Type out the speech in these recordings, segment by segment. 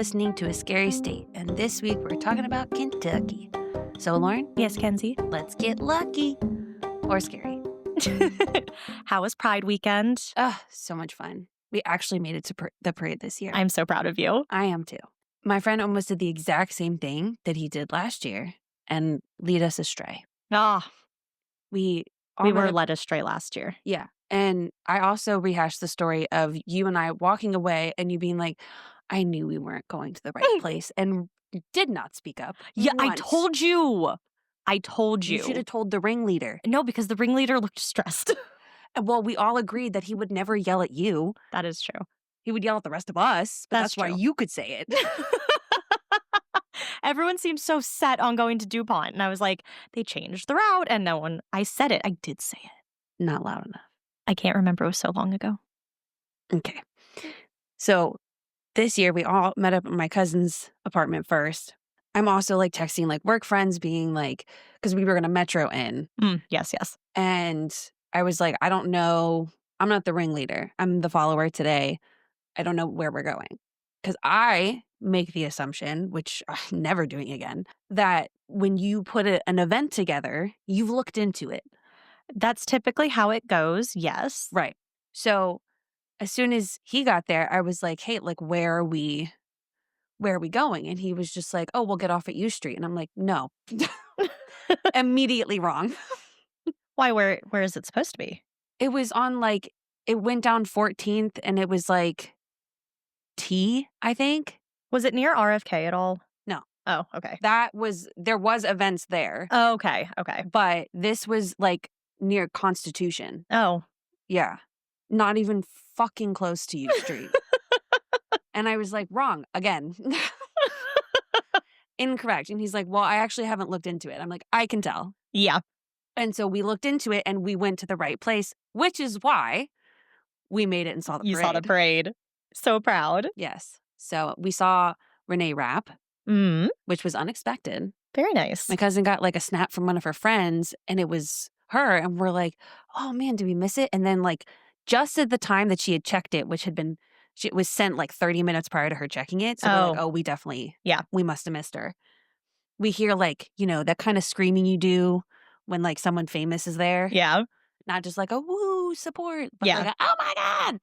listening to A Scary State, and this week we're talking about Kentucky. So, Lauren? Yes, Kenzie? Let's get lucky. Or scary. How was Pride weekend? Oh, so much fun. We actually made it to the parade this year. I'm so proud of you. I am too. My friend almost did the exact same thing that he did last year and lead us astray. We were led astray last year. Yeah. And I also rehashed the story of you and I walking away and you being like, I knew we weren't going to the right place, and you did not speak up. Yeah, once. I told you. You should have told the ringleader. No, because the ringleader looked stressed. Well, we all agreed that he would never yell at you. That is true. He would yell at the rest of us, but that's why true. you could say it. Everyone seemed so set on going to DuPont, and I was like, they changed the route, and no one, I said it. I did say it. Not loud enough. I can't remember. It was so long ago. Okay. So this year we all met up at my cousin's apartment first. I'm also like texting like work friends being like, because we were going to metro in. Yes. And I was like, I don't know. I'm not the ringleader. I'm the follower today. I don't know where we're going. Because I make the assumption, which I'm never doing again, that when you put an event together, you've looked into it. That's typically how it goes. Yes. Right. So as soon as he got there, I was like, hey, like, where are we going? And he was just like, oh, we'll get off at U Street. And I'm like, no. Immediately wrong. Why? Where is it supposed to be? It was on like, it went down 14th and it was like T, I think. Was it near RFK at all? No. Oh, okay. There was events there. Oh, okay. But this was like near Constitution. Oh. Yeah. Not even fucking close to U Street. And I was like, wrong again. Incorrect. And he's like, well, I actually haven't looked into it. I'm like, I can tell. Yeah. And so we looked into it and we went to the right place, which is why we made it and saw the parade. You saw the parade. So proud. Yes. So we saw Renee rap, which was unexpected. Very nice. My cousin got like a snap from one of her friends and it was her. And we're like, oh man, did we miss it? And then like just at the time that she had checked it, which had been, it was sent like 30 minutes prior to her checking it. So we're like, oh, we definitely, we must have missed her. We hear like, that kind of screaming you do when like someone famous is there. Yeah. Not just like a woo support, but like oh my God.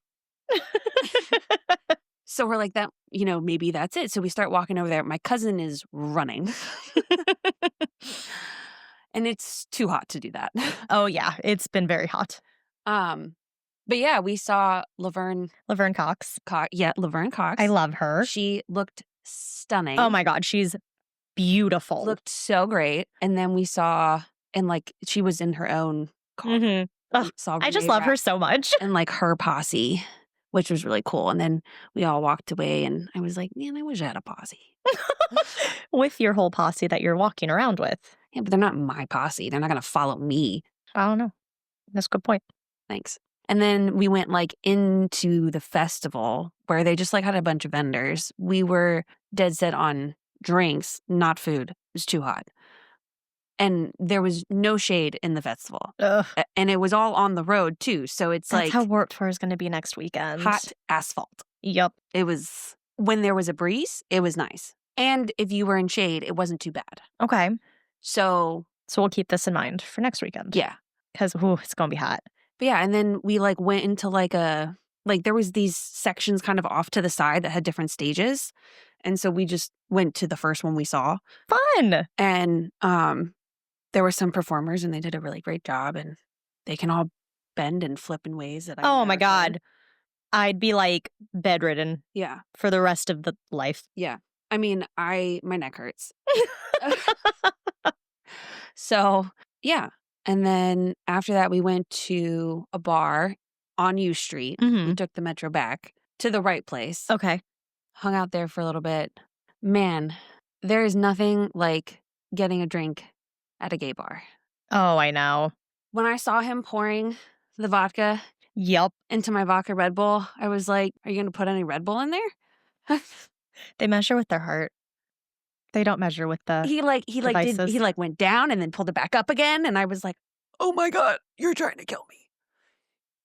So we're like that, maybe that's it. So we start walking over there. My cousin is running. And it's too hot to do that. Oh yeah, it's been very hot. But yeah, we saw Laverne Cox. Laverne Cox. I love her. She looked stunning. Oh my God, she's beautiful. Looked so great. And then we saw, and like she was in her own car. Mm-hmm. I just love her so much. And like her posse, which was really cool. And then we all walked away and I was like, man, I wish I had a posse. With your whole posse that you're walking around with. Yeah, but they're not my posse. They're not going to follow me. I don't know. That's a good point. Thanks. And then we went like into the festival where they just like had a bunch of vendors. We were dead set on drinks, not food. It was too hot. And there was no shade in the festival. Ugh. And it was all on the road too. So it's That's like how Warped Tour is going to be next weekend. Hot asphalt. Yep. It was, when there was a breeze, it was nice. And if you were in shade, it wasn't too bad. Okay. So we'll keep this in mind for next weekend. Yeah. Because it's going to be hot. But yeah, and then we like went into like there was these sections kind of off to the side that had different stages. And so we just went to the first one we saw. Fun. And there were some performers and they did a really great job and they can all bend and flip in ways that Oh my God. I'd be like bedridden. Yeah. For the rest of the life. Yeah. I mean, my neck hurts. So, yeah. And then after that, we went to a bar on U Street. Mm-hmm. We took the metro back to the right place. Okay. Hung out there for a little bit. Man, there is nothing like getting a drink at a gay bar. Oh, I know. When I saw him pouring the vodka into my vodka Red Bull, I was like, are you going to put any Red Bull in there? They measure with their heart. They don't measure with the he went down and then pulled it back up again, and I was like, "Oh my God, you're trying to kill me."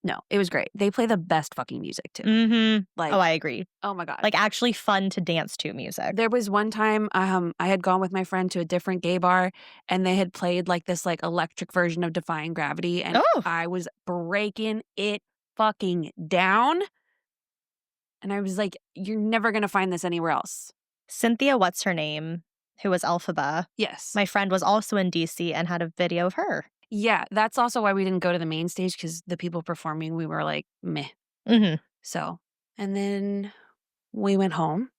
No, it was great. They play the best fucking music too. Mm-hmm. Like, Oh, I agree. oh my God. Like actually fun to dance to music. There was one time I had gone with my friend to a different gay bar and they had played like this like electric version of Defying Gravity and Oh. I was breaking it fucking down. And I was like, you're never going to find this anywhere else. Cynthia, what's her name, who was Elphaba. Yes. My friend was also in DC and had a video of her. Yeah, that's also why we didn't go to the main stage because the people performing, we were like, meh. Mm-hmm. So, and then we went home.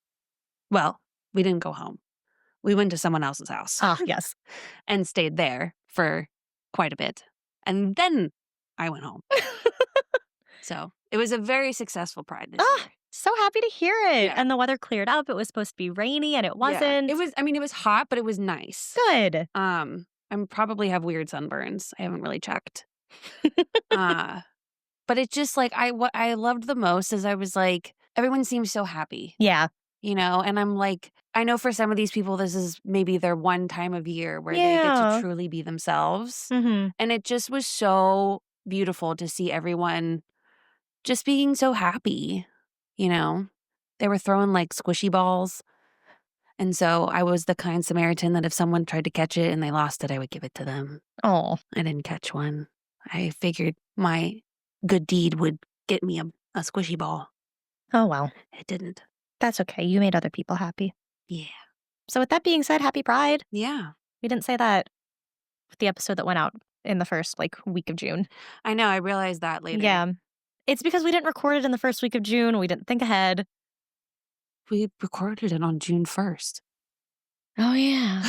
Well, we didn't go home. We went to someone else's house. Ah, yes. And stayed there for quite a bit. And then I went home. So it was a very successful Pride this year. So happy to hear it. Yeah. And the weather cleared up. It was supposed to be rainy and it wasn't. Yeah. It was hot, but it was nice. Good. I probably have weird sunburns. I haven't really checked. But it's just like what I loved the most is I was like, everyone seems so happy. Yeah. You know, and I'm like, I know for some of these people, this is maybe their one time of year where they get to truly be themselves. Mm-hmm. And it just was so beautiful to see everyone just being so happy. You know, they were throwing like squishy balls. And so I was the kind Samaritan that if someone tried to catch it and they lost it, I would give it to them. Oh. I didn't catch one. I figured my good deed would get me a squishy ball. Oh, well. It didn't. That's okay. You made other people happy. Yeah. So with that being said, happy Pride. Yeah. We didn't say that with the episode that went out in the first week of June. I know. I realized that later. Yeah. It's because we didn't record it in the first week of June. We didn't think ahead. We recorded it on June 1st. Oh, yeah.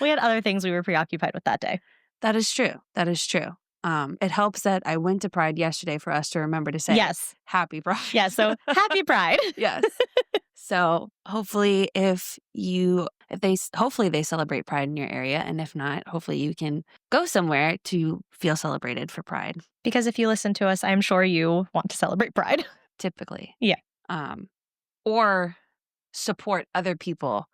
We had other things we were preoccupied with that day. That is true. That is true. It helps that I went to Pride yesterday for us to remember to say yes. Happy Pride. Yeah, so happy Pride. Yes. So hopefully hopefully they celebrate Pride in your area. And if not, hopefully you can go somewhere to feel celebrated for Pride. Because if you listen to us, I'm sure you want to celebrate Pride. Typically. Yeah. Or support other people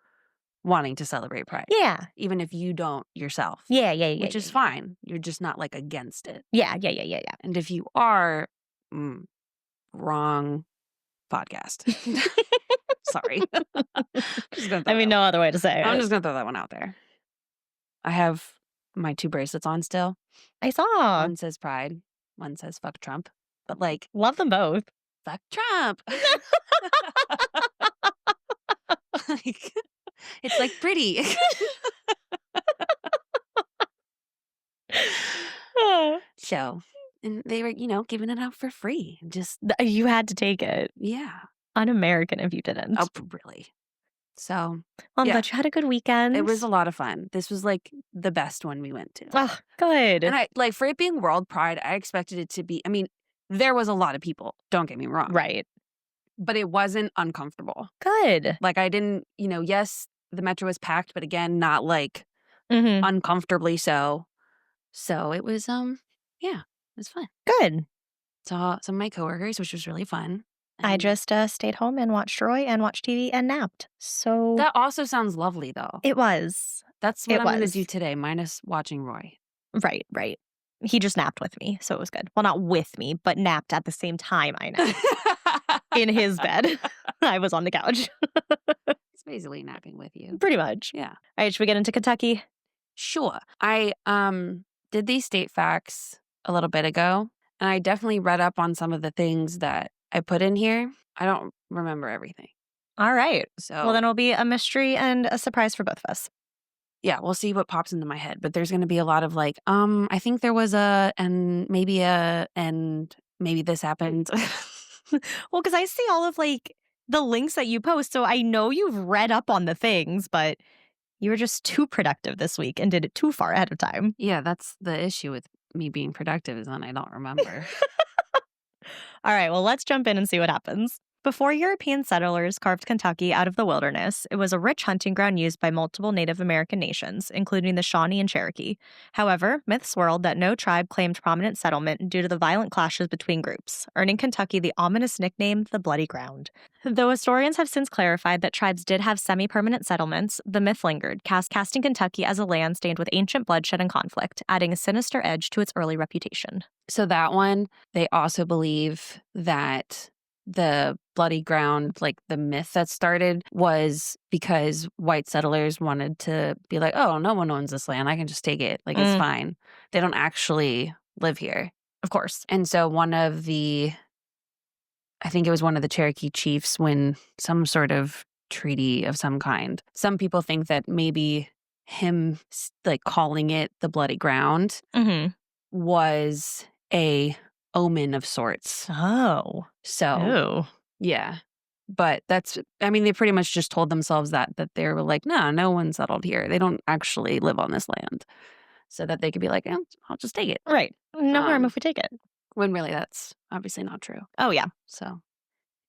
wanting to celebrate Pride. Yeah. Even if you don't yourself. Yeah. Which is fine. You're just not like against it. Yeah. And if you are, wrong podcast. Sorry. No other way to say it. I'm just going to throw that one out there. I have my 2 bracelets on still. I saw. One says Pride. One says fuck Trump. But like. Love them both. Fuck Trump. Like, it's like pretty. So, and they were, giving it out for free. Just you had to take it. Yeah. Un-American if you didn't. Oh, really? So, well, I'm glad you had a good weekend. It was a lot of fun. This was like the best one we went to. Oh, good. And I for it being World Pride, I expected it to be. There was a lot of people. Don't get me wrong. Right. But it wasn't uncomfortable. Good. Like I didn't, yes, the metro was packed, but again, not like uncomfortably so. So it was, it was fun. Good. Saw some of my coworkers, which was really fun. I just stayed home and watched Roy and watched TV and napped. So that also sounds lovely, though. It was. That's what I'm going to do today, minus watching Roy. Right. He just napped with me, so it was good. Well, not with me, but napped at the same time I napped. In his bed. I was on the couch. It's basically napping with you. Pretty much. Yeah. All right, should we get into Kentucky? Sure. I did these state facts a little bit ago, and I definitely read up on some of the things that I put in here. I don't remember everything. All right. So, well, then it'll be a mystery and a surprise for both of us. Yeah, we'll see what pops into my head. But there's going to be a lot of like, I think there was and maybe this happened. Well, because I see all of like the links that you post. So I know you've read up on the things, but you were just too productive this week and did it too far ahead of time. Yeah, that's the issue with me being productive is when I don't remember. All right, well, let's jump in and see what happens. Before European settlers carved Kentucky out of the wilderness, it was a rich hunting ground used by multiple Native American nations, including the Shawnee and Cherokee. However, myths swirled that no tribe claimed prominent settlement due to the violent clashes between groups, earning Kentucky the ominous nickname the Bloody Ground. Though historians have since clarified that tribes did have semi-permanent settlements, the myth lingered, casting Kentucky as a land stained with ancient bloodshed and conflict, adding a sinister edge to its early reputation. So that one, they also believe that the Bloody Ground, like the myth that started, was because white settlers wanted to be like, oh, no one owns this land. I can just take it. Like, it's fine. They don't actually live here. Of course. And so I think it was one of the Cherokee chiefs when some sort of treaty of some kind. Some people think that maybe him like calling it the Bloody Ground was a omen of sorts. Oh. So, yeah. But they pretty much just told themselves that they were like, no one settled here. They don't actually live on this land. So that they could be like, I'll just take it. Right. No harm if we take it. When really that's obviously not true. Oh, yeah. So.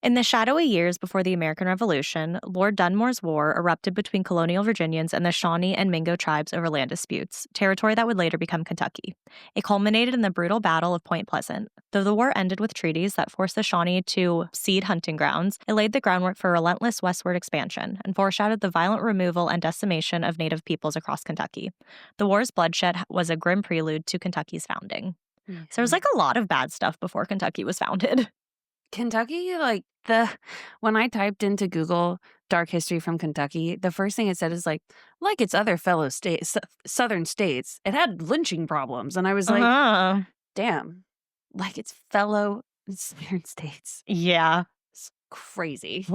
In the shadowy years before the American Revolution, Lord Dunmore's War erupted between colonial Virginians and the Shawnee and Mingo tribes over land disputes, territory that would later become Kentucky. It culminated in the brutal Battle of Point Pleasant. Though the war ended with treaties that forced the Shawnee to cede hunting grounds, it laid the groundwork for relentless westward expansion and foreshadowed the violent removal and decimation of Native peoples across Kentucky. The war's bloodshed was a grim prelude to Kentucky's founding. So there was like a lot of bad stuff before Kentucky was founded. Kentucky, when I typed into Google dark history from Kentucky, the first thing it said is like its other fellow states, southern states, it had lynching problems. And I was like, damn, like its fellow southern states. Yeah. It's crazy.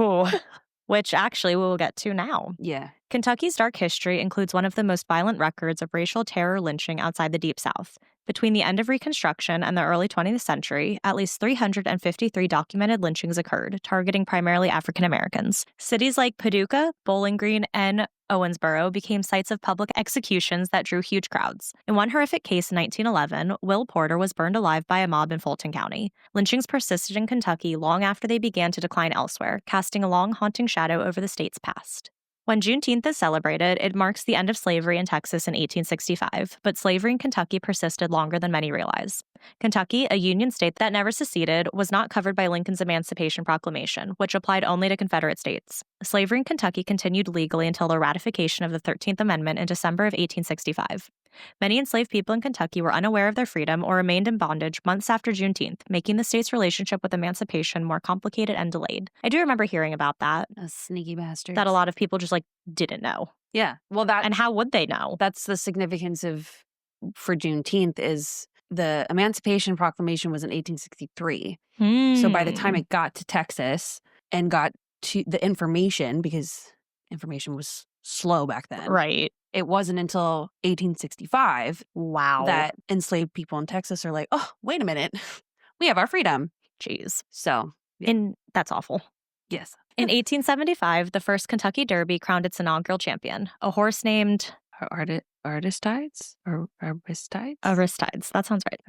Which actually we will get to now. Yeah. Kentucky's dark history includes one of the most violent records of racial terror lynching outside the Deep South. Between the end of Reconstruction and the early 20th century, at least 353 documented lynchings occurred, targeting primarily African Americans. Cities like Paducah, Bowling Green, and Owensboro became sites of public executions that drew huge crowds. In one horrific case in 1911, Will Porter was burned alive by a mob in Fulton County. Lynchings persisted in Kentucky long after they began to decline elsewhere, casting a long, haunting shadow over the state's past. When Juneteenth is celebrated, it marks the end of slavery in Texas in 1865, but slavery in Kentucky persisted longer than many realize. Kentucky, a Union state that never seceded, was not covered by Lincoln's Emancipation Proclamation, which applied only to Confederate states. Slavery in Kentucky continued legally until the ratification of the 13th Amendment in December of 1865. Many enslaved people in Kentucky were unaware of their freedom or remained in bondage months after Juneteenth, making the state's relationship with emancipation more complicated and delayed. I do remember hearing about that. A sneaky bastard. That a lot of people just didn't know. Yeah. Well, and how would they know? That's the significance for Juneteenth is the Emancipation Proclamation was in 1863. So by the time it got to Texas and got to the information, because information was slow back then. Right. It wasn't until 1865 that enslaved people in Texas are like, oh, wait a minute. We have our freedom. Jeez. So, yeah. And that's awful. Yes. In 1875, the first Kentucky Derby crowned its inaugural champion, a horse named Aristides? Or Aristides? Aristides. That sounds right.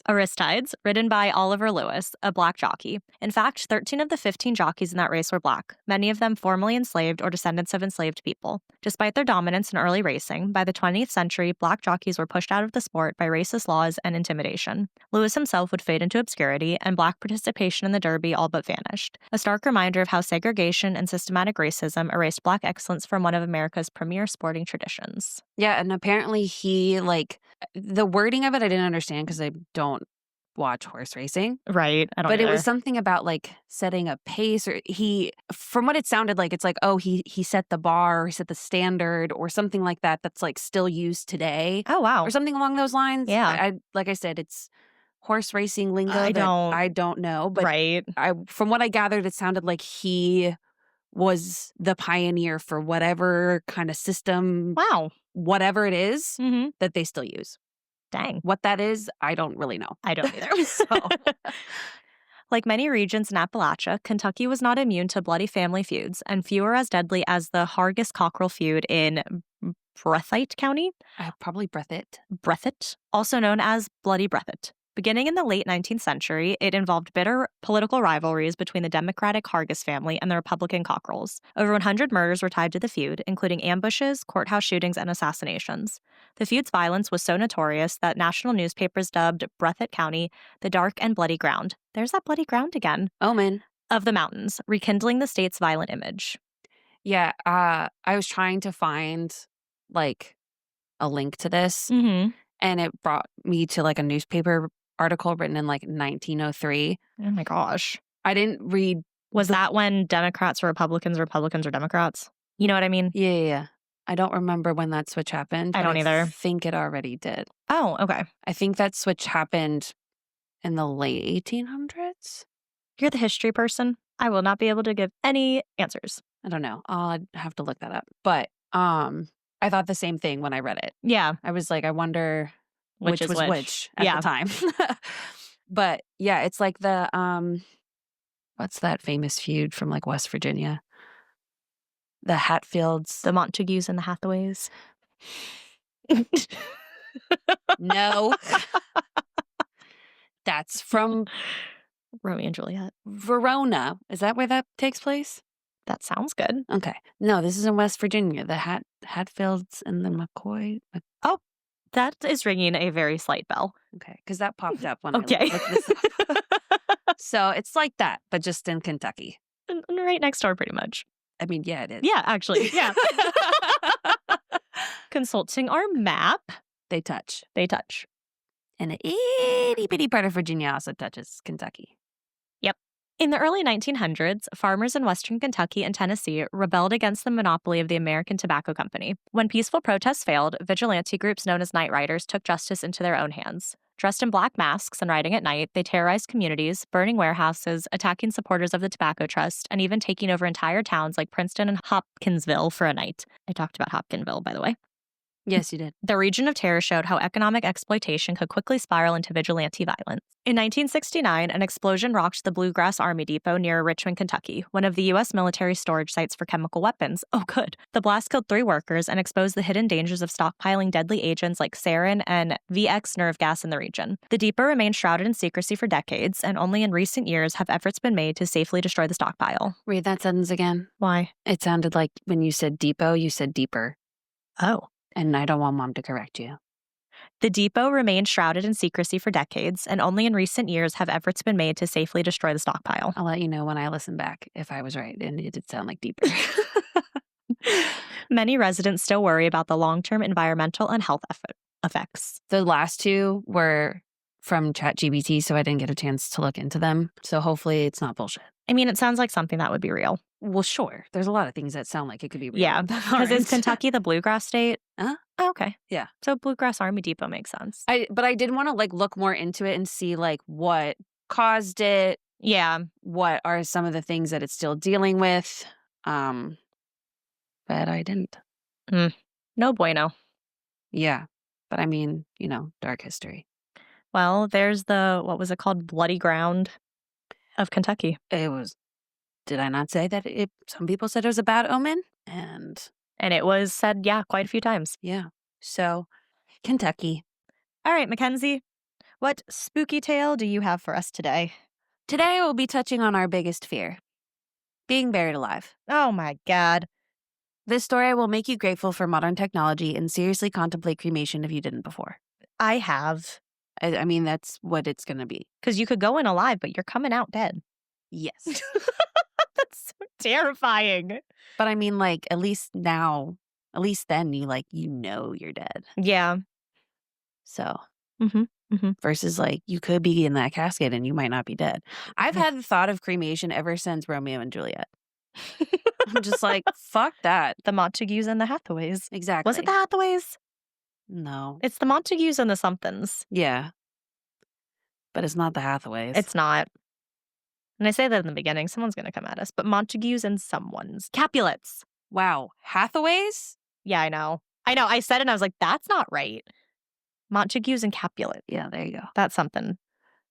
Aristides, ridden by Oliver Lewis, a black jockey. In fact, 13 of the 15 jockeys in that race were black, many of them formerly enslaved or descendants of enslaved people. Despite their dominance in early racing, by the 20th century, black jockeys were pushed out of the sport by racist laws and intimidation. Lewis himself would fade into obscurity, and black participation in the Derby all but vanished. A stark reminder of how segregation and systematic racism erased black excellence from one of America's premier sporting traditions. Yeah, and apparently he, the wording of it I didn't understand because I don't watch horse racing. Right, I don't But either. it was something about, setting a pace, or from what it sounded like, it's he set the bar, or he set the standard, or something like that that's, still used today. Oh, wow. Or something along those lines. Yeah. I like I said, it's horse racing lingo I that don't know. But right. From what I gathered, it sounded like he was the pioneer for whatever kind of system. Wow. Whatever it is that they still use. Dang. What that is, I don't really know. I don't either. So. Like many regions in Appalachia, Kentucky was not immune to bloody family feuds, and few are as deadly as the Hargis-Cockrell feud in Breathitt County. Probably Breathitt. Breathitt, also known as Bloody Breathitt. Beginning in the late 19th century, it involved bitter political rivalries between the Democratic Hargis family and the Republican Cockrells. Over 100 murders were tied to the feud, including ambushes, courthouse shootings, and assassinations. The feud's violence was so notorious that national newspapers dubbed Breathitt County the Dark and Bloody Ground. There's that bloody ground again. Omen. Of the mountains, rekindling the state's violent image. Yeah, I was trying to find, like, a link to this, Mm-hmm. and it brought me to, like, a newspaper article written in, like, 1903. Oh my gosh. I didn't read... Was that when Democrats were Republicans, Republicans were Democrats? You know what I mean? Yeah. I don't remember when that switch happened. I don't either. I think it already did. Oh, okay. I think that switch happened in the late 1800s. You're the history person. I will not be able to give any answers. I don't know. I'll have to look that up. But I thought the same thing when I read it. Yeah. I was like, I wonder which is was which at Yeah. the time. But yeah, it's like the what's that famous feud from like West Virginia? The Hatfields. The Montagues and the Hathaways. No. That's from Romeo and Juliet. Verona. Is that where that takes place? That sounds good. Okay. No, this is in West Virginia. The Hatfields and the McCoy. Oh, that is ringing a very slight bell. Okay, because that popped up when Okay. I looked this up. So it's like that, but just in Kentucky. And right next door, pretty much. I mean, yeah, it is. Yeah, actually. Yeah. Consulting our map. They touch. They touch. And an itty bitty part of Virginia also touches Kentucky. Yep. In the early 1900s, farmers in western Kentucky and Tennessee rebelled against the monopoly of the American Tobacco Company. When peaceful protests failed, vigilante groups known as night riders took justice into their own hands. Dressed in black masks and riding at night, they terrorized communities, burning warehouses, attacking supporters of the Tobacco Trust, and even taking over entire towns like Princeton and Hopkinsville for a night. I talked about Hopkinsville, by the way. Yes, you did. The Region of Terror showed how economic exploitation could quickly spiral into vigilante violence. In 1969, an explosion rocked the Bluegrass Army Depot near Richmond, Kentucky, one of the U.S. military storage sites for chemical weapons. Oh, good. The blast killed 3 workers and exposed the hidden dangers of stockpiling deadly agents like sarin and VX nerve gas in the region. The depot remained shrouded in secrecy for decades, and only in recent years have efforts been made to safely destroy the stockpile. Read that sentence again. Why? It sounded like when you said depot, you said deeper. Oh. And I don't want Mom to correct you. The depot remained shrouded in secrecy for decades, and only in recent years have efforts been made to safely destroy the stockpile. I'll let you know when I listen back if I was right, and it did sound like deeper. Many residents still worry about the long-term environmental and health effects. The last 2 were from ChatGPT, so I didn't get a chance to look into them. So hopefully it's not bullshit. I mean, it sounds like something that would be real. Well, sure. There's a lot of things that sound like it could be real. Yeah, because is Kentucky the Bluegrass State? Huh? Oh, okay. Yeah. So Bluegrass Army Depot makes sense. But I did want to like look more into it and see like what caused it. Yeah. What are some of the things that it's still dealing with? But I didn't. No bueno. Yeah. But I mean, dark history. Well, there's the, what was it called? Bloody ground of Kentucky. It was, did I not say that some people said it was a bad omen? And it was said, yeah, quite a few times. Yeah. So, Kentucky. All right, Mackenzie, what spooky tale do you have for us today? Today we'll be touching on our biggest fear, being buried alive. Oh my God. This story will make you grateful for modern technology and seriously contemplate cremation if you didn't before. I have. I mean, that's what it's going to be. Because you could go in alive, but you're coming out dead. Yes. That's so terrifying. But I mean, like, at least then you know you're dead. Yeah. So, versus like, you could be in that casket and you might not be dead. I've had the thought of cremation ever since Romeo and Juliet. I'm just like, fuck that. The Montagues and the Hathaways. Exactly. Was it the Hathaways? No. It's the Montagues and the somethings. Yeah. But it's not the Hathaways. It's not. And I say that in the beginning, someone's going to come at us. But Montagues and someone's. Capulets. Wow. Hathaways? Yeah, I know. I said it and I was like, that's not right. Montagues and Capulet. Yeah, there you go. That's something.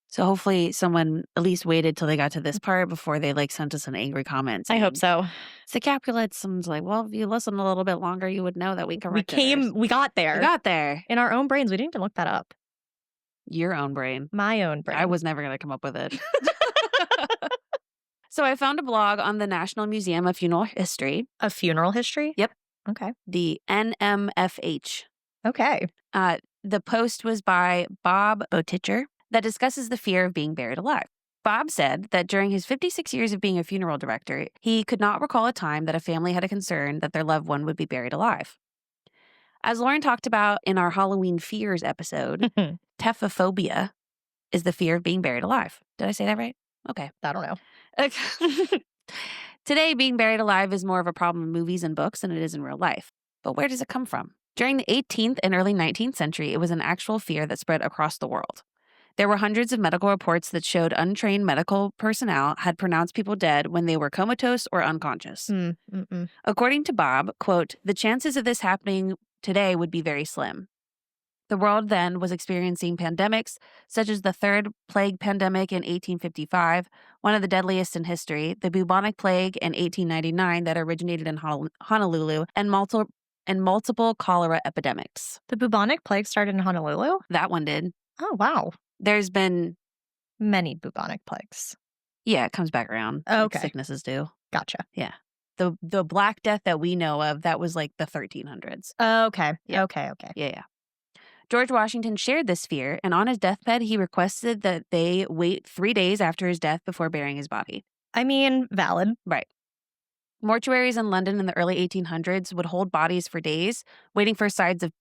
So hopefully someone at least waited till they got to this part before they sent us an angry comment. I hope so. It's the Capulets. Someone's like, well, if you listen a little bit longer, you would know that we corrected We got there. We got there. In our own brains. We didn't even look that up. Your own brain. My own brain. I was never going to come up with it. So I found a blog on the National Museum of Funeral History. Of funeral history? Yep. Okay. The NMFH. Okay. The post was by Bob Botticher that discusses the fear of being buried alive. Bob said that during his 56 years of being a funeral director, he could not recall a time that a family had a concern that their loved one would be buried alive. As Lauren talked about in our Halloween fears episode, tephophobia is the fear of being buried alive. Did I say that right? Okay. I don't know. Okay. Today, being buried alive is more of a problem in movies and books than it is in real life. But where does it come from? During the 18th and early 19th century, it was an actual fear that spread across the world. There were hundreds of medical reports that showed untrained medical personnel had pronounced people dead when they were comatose or unconscious. According to Bob, quote, the chances of this happening today would be very slim. The world then was experiencing pandemics, such as the Third Plague Pandemic in 1855, one of the deadliest in history, the bubonic plague in 1899 that originated in Honolulu, and multiple cholera epidemics. The bubonic plague started in Honolulu? That one did. Oh, wow. There's been many bubonic plagues. Yeah, it comes back around. Oh, okay. Like sicknesses do. Gotcha. Yeah. The Black Death that we know of, that was like the 1300s. Oh, okay. Yeah. Okay. Yeah. George Washington shared this fear, and on his deathbed, he requested that they wait 3 days after his death before burying his body. I mean, valid. Right. Mortuaries in London in the early 1800s would hold bodies for days, waiting for signs of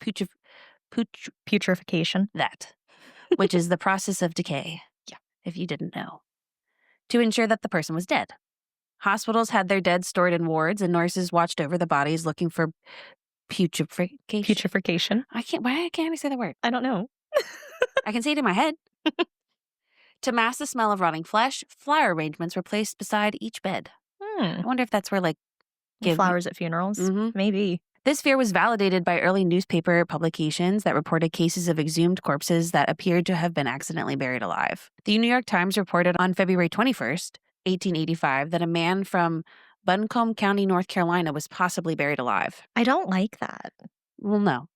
putrefaction. That, which is the process of decay. Yeah. If you didn't know. To ensure that the person was dead. Hospitals had their dead stored in wards, and nurses watched over the bodies looking for putrefaction. Why can't I say the word? I don't know. I can say it in my head. To mask the smell of rotting flesh, flower arrangements were placed beside each bed. I wonder if that's where, like, flowers at funerals? Maybe. This fear was validated by early newspaper publications that reported cases of exhumed corpses that appeared to have been accidentally buried alive. The New York Times reported on February 21st, 1885, that a man from Buncombe County, North Carolina, was possibly buried alive. I don't like that. Well, no.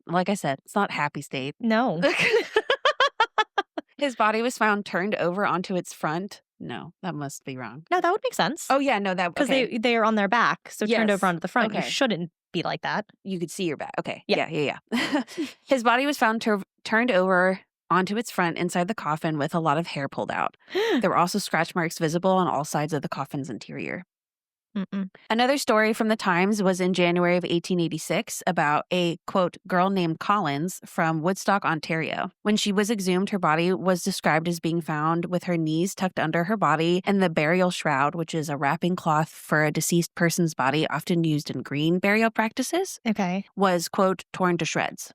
Like I said, it's not happy state. No. His body was found turned over onto its front. No, that must be wrong. No, that would make sense. Oh, yeah, no, that... Because they are on their back, so Yes. turned over onto the front. Okay. You shouldn't be like that. You could see your back. Okay. Yeah. His body was found turned over onto its front inside the coffin with a lot of hair pulled out. There were also scratch marks visible on all sides of the coffin's interior. Another story from the Times was in January of 1886 about a, quote, girl named Collins from Woodstock, Ontario. When she was exhumed, her body was described as being found with her knees tucked under her body, and the burial shroud, which is a wrapping cloth for a deceased person's body often used in green burial practices, was, quote, torn to shreds.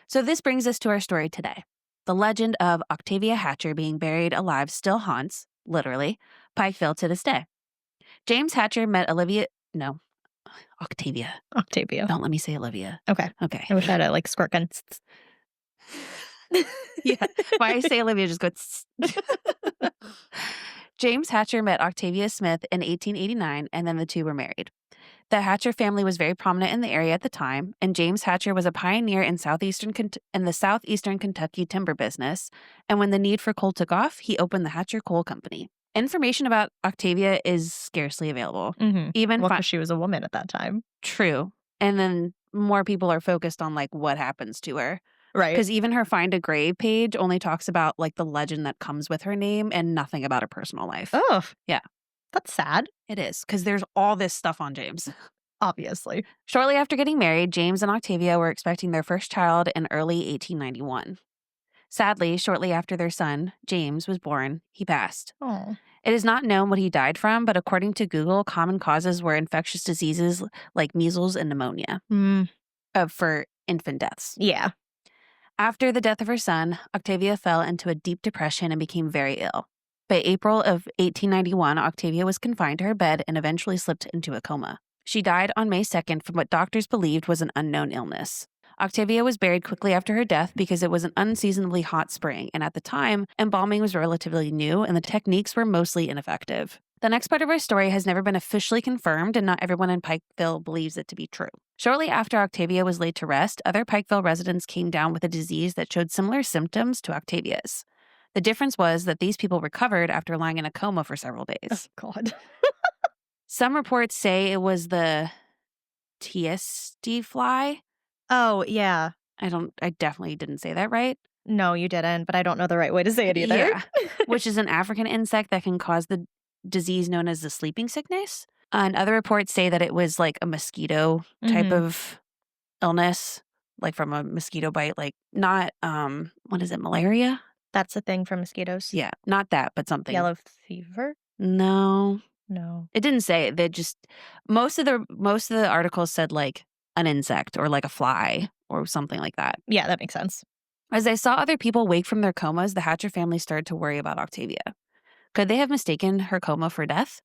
So this brings us to our story today. The legend of Octavia Hatcher being buried alive still haunts, literally, Pikeville to this day. James Hatcher met Octavia. Don't let me say Olivia. Okay. I wish I had a, like, squirt gun. Yeah. Why I say Olivia just goes. James Hatcher met Octavia Smith in 1889, and then the two were married. The Hatcher family was very prominent in the area at the time, and James Hatcher was a pioneer in the southeastern Kentucky timber business, and when the need for coal took off, he opened the Hatcher Coal Company. Information about Octavia is scarcely available. Even because she was a woman at that time. True. And then more people are focused on, like, what happens to her. Right. Because even her Find a Grave page only talks about, like, the legend that comes with her name and nothing about her personal life. Oh. Yeah. That's sad. It is, because there's all this stuff on James. Obviously. Shortly after getting married, James and Octavia were expecting their first child in early 1891. Sadly, shortly after their son, James, was born, he passed. Oh. It is not known what he died from, but according to Google, common causes were infectious diseases like measles and pneumonia for infant deaths. Yeah. After the death of her son, Octavia fell into a deep depression and became very ill. By April of 1891, Octavia was confined to her bed and eventually slipped into a coma. She died on May 2nd from what doctors believed was an unknown illness. Octavia was buried quickly after her death because it was an unseasonably hot spring, and at the time, embalming was relatively new and the techniques were mostly ineffective. The next part of our story has never been officially confirmed, and not everyone in Pikeville believes it to be true. Shortly after Octavia was laid to rest, other Pikeville residents came down with a disease that showed similar symptoms to Octavia's. The difference was that these people recovered after lying in a coma for several days. Oh, God. Some reports say it was the TSD fly. Oh, yeah. I definitely didn't say that right. No, you didn't, but I don't know the right way to say it either. Yeah, which is an African insect that can cause the disease known as the sleeping sickness. And other reports say that it was like a mosquito type of illness, like from a mosquito bite, like not, what is it, malaria? That's a thing for mosquitoes. Yeah, not that, but something. Yellow fever? No. No. It didn't say. They just, most of the articles said like an insect or like a fly or something like that. Yeah, that makes sense. As they saw other people wake from their comas, the Hatcher family started to worry about Octavia. Could they have mistaken her coma for death?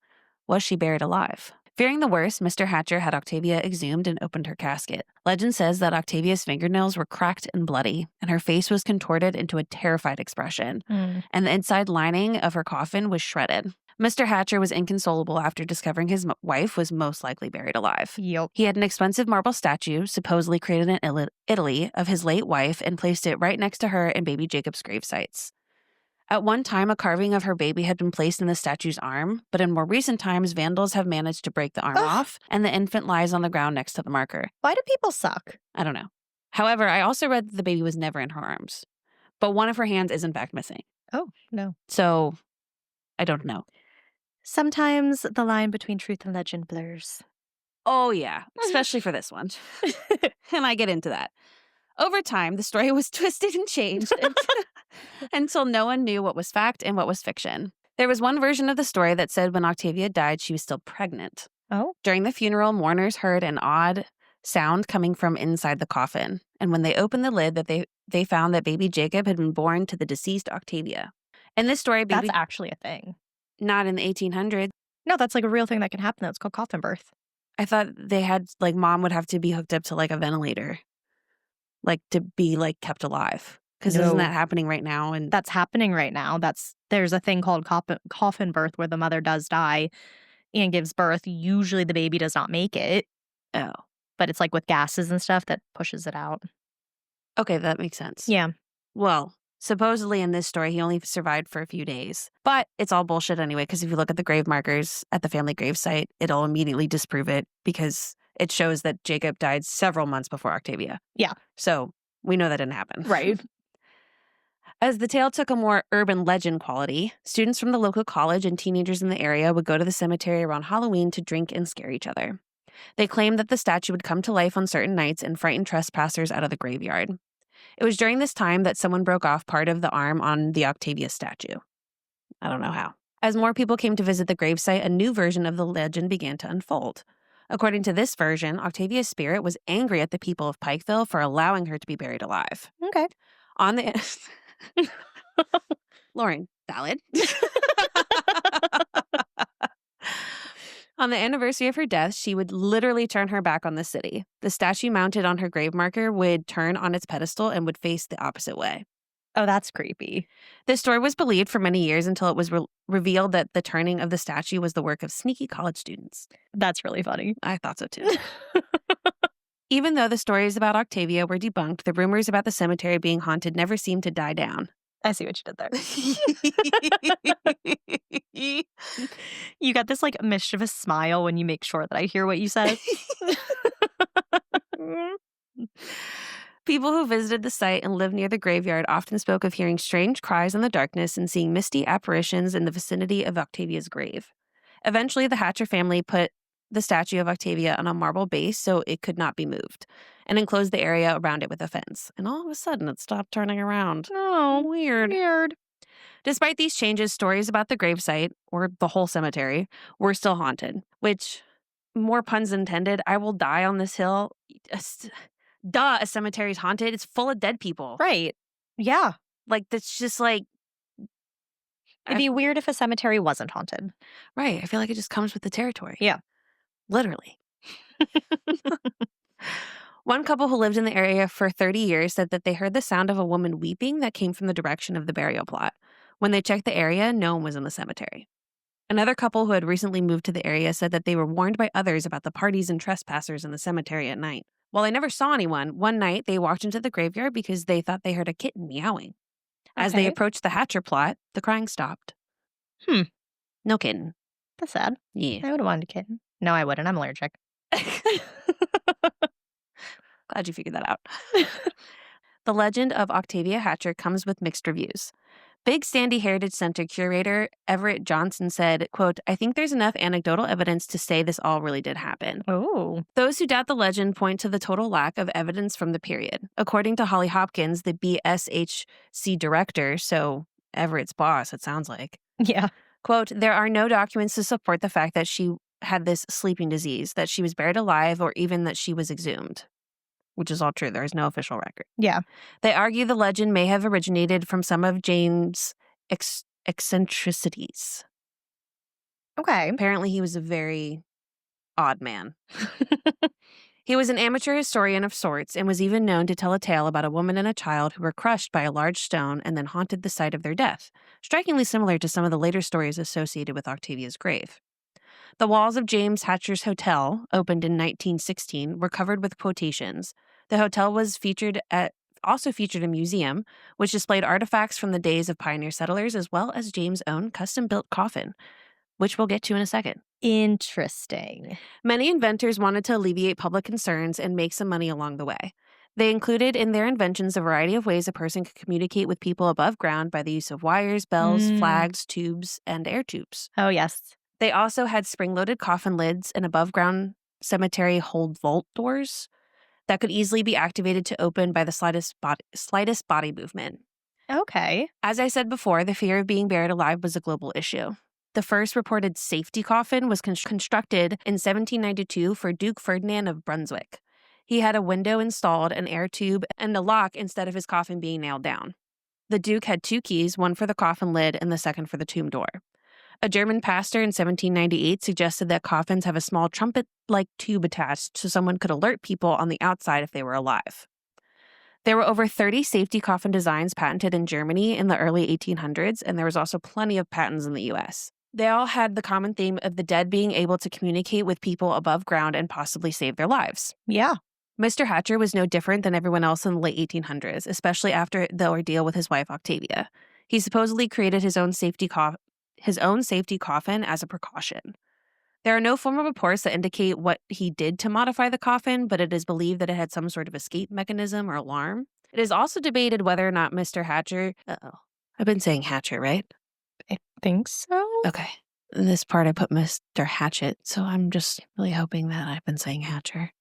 Was she buried alive? Fearing the worst, Mr. Hatcher had Octavia exhumed and opened her casket. Legend says that Octavia's fingernails were cracked and bloody, and her face was contorted into a terrified expression, and the inside lining of her coffin was shredded. Mr. Hatcher was inconsolable after discovering his wife was most likely buried alive. Yep. He had an expensive marble statue, supposedly created in Italy, of his late wife and placed it right next to her and baby Jacob's grave sites. At one time, a carving of her baby had been placed in the statue's arm, but in more recent times, vandals have managed to break the arm off, and the infant lies on the ground next to the marker. Why do people suck? I don't know. However, I also read that the baby was never in her arms, but one of her hands is in fact missing. Oh, no. So, I don't know. Sometimes the line between truth and legend blurs. Oh, yeah, especially for this one. And I get into that. Over time, the story was twisted and changed until no one knew what was fact and what was fiction. There was one version of the story that said when Octavia died, she was still pregnant. Oh? During the funeral, mourners heard an odd sound coming from inside the coffin. And when they opened the lid, they found that baby Jacob had been born to the deceased Octavia. In this story, That's actually a thing. Not in the 1800s. No, that's like a real thing that can happen. It's called coffin birth. I thought they had, like, mom would have to be hooked up to, like, a ventilator, like, to be, like, kept alive. Because isn't that happening right now? And that's happening right now. There's a thing called coffin birth where the mother does die and gives birth. Usually the baby does not make it. Oh. But it's like with gases and stuff that pushes it out. Okay, that makes sense. Yeah. Well, supposedly in this story, he only survived for a few days. But it's all bullshit anyway, because if you look at the grave markers at the family gravesite, it'll immediately disprove it because it shows that Jacob died several months before Octavia. Yeah. So we know that didn't happen. Right. As the tale took a more urban legend quality, students from the local college and teenagers in the area would go to the cemetery around Halloween to drink and scare each other. They claimed that the statue would come to life on certain nights and frighten trespassers out of the graveyard. It was during this time that someone broke off part of the arm on the Octavia statue. I don't know how. As more people came to visit the gravesite, a new version of the legend began to unfold. According to this version, Octavia's spirit was angry at the people of Pikeville for allowing her to be buried alive. Okay. On the Lauren, valid. On the anniversary of her death, she would literally turn her back on the city. The statue mounted on her grave marker would turn on its pedestal and would face the opposite way. Oh, that's creepy. This story was believed for many years until it was revealed that the turning of the statue was the work of sneaky college students. That's really funny. I thought so too. Even though the stories about Octavia were debunked, the rumors about the cemetery being haunted never seemed to die down. I see what you did there. You got this like mischievous smile when you make sure that I hear what you said. People who visited the site and lived near the graveyard often spoke of hearing strange cries in the darkness and seeing misty apparitions in the vicinity of Octavia's grave. Eventually, the Hatcher family put the statue of Octavia on a marble base so it could not be moved, and enclosed the area around it with a fence. And all of a sudden, it stopped turning around. Oh, weird. Despite these changes, stories about the gravesite, or the whole cemetery, were still haunted, which, more puns intended, I will die on this hill. Duh, a cemetery's haunted. It's full of dead people. Right. Yeah. Like, that's just like... It'd be weird if a cemetery wasn't haunted. Right. I feel like it just comes with the territory. Yeah. Literally. One couple who lived in the area for 30 years said that they heard the sound of a woman weeping that came from the direction of the burial plot. When they checked the area, no one was in the cemetery. Another couple who had recently moved to the area said that they were warned by others about the parties and trespassers in the cemetery at night. While they never saw anyone, one night they walked into the graveyard because they thought they heard a kitten meowing. As they Okay. approached the Hatcher plot, the crying stopped. Hmm. No kitten. That's sad. Yeah. I would have wanted a kitten. No, I wouldn't. I'm allergic. Glad you figured that out. The legend of Octavia Hatcher comes with mixed reviews. Big Sandy Heritage Center curator Everett Johnson said, quote, "I think there's enough anecdotal evidence to say this all really did happen." Oh. Those who doubt the legend point to the total lack of evidence from the period. According to Holly Hopkins, the BSHC director, so Everett's boss, it sounds like, Yeah. quote, "There are no documents to support the fact that she had this sleeping disease, that she was buried alive, or even that she was exhumed." Which is all true. There is no official record. Yeah. They argue the legend may have originated from some of James' eccentricities. Okay. Apparently, he was a very odd man. He was an amateur historian of sorts and was even known to tell a tale about a woman and a child who were crushed by a large stone and then haunted the site of their death, strikingly similar to some of the later stories associated with Octavia's grave. The walls of James Hatcher's hotel, opened in 1916, were covered with quotations. The hotel was also featured a museum, which displayed artifacts from the days of pioneer settlers, as well as James' own custom-built coffin, which we'll get to in a second. Interesting. Many inventors wanted to alleviate public concerns and make some money along the way. They included in their inventions a variety of ways a person could communicate with people above ground by the use of wires, bells, flags, tubes, and air tubes. Oh, yes. They also had spring-loaded coffin lids and above-ground cemetery hold vault doors that could easily be activated to open by the slightest body movement. Okay. As I said before, the fear of being buried alive was a global issue. The first reported safety coffin was constructed in 1792 for Duke Ferdinand of Brunswick. He had a window installed, an air tube, and a lock instead of his coffin being nailed down. The Duke had two keys, one for the coffin lid and the second for the tomb door. A German pastor in 1798 suggested that coffins have a small trumpet-like tube attached so someone could alert people on the outside if they were alive. There were over 30 safety coffin designs patented in Germany in the early 1800s, and there was also plenty of patents in the U.S. They all had the common theme of the dead being able to communicate with people above ground and possibly save their lives. Yeah. Mr. Hatcher was no different than everyone else in the late 1800s, especially after the ordeal with his wife Octavia. He supposedly created his own safety coffin as a precaution. There are no formal reports that indicate what he did to modify the coffin, but it is believed that it had some sort of escape mechanism or alarm. It is also debated whether or not Mr. Hatcher... I've been saying Hatcher, right? I think so. Okay. In this part, I put Mr. Hatchet, so I'm just really hoping that I've been saying Hatcher.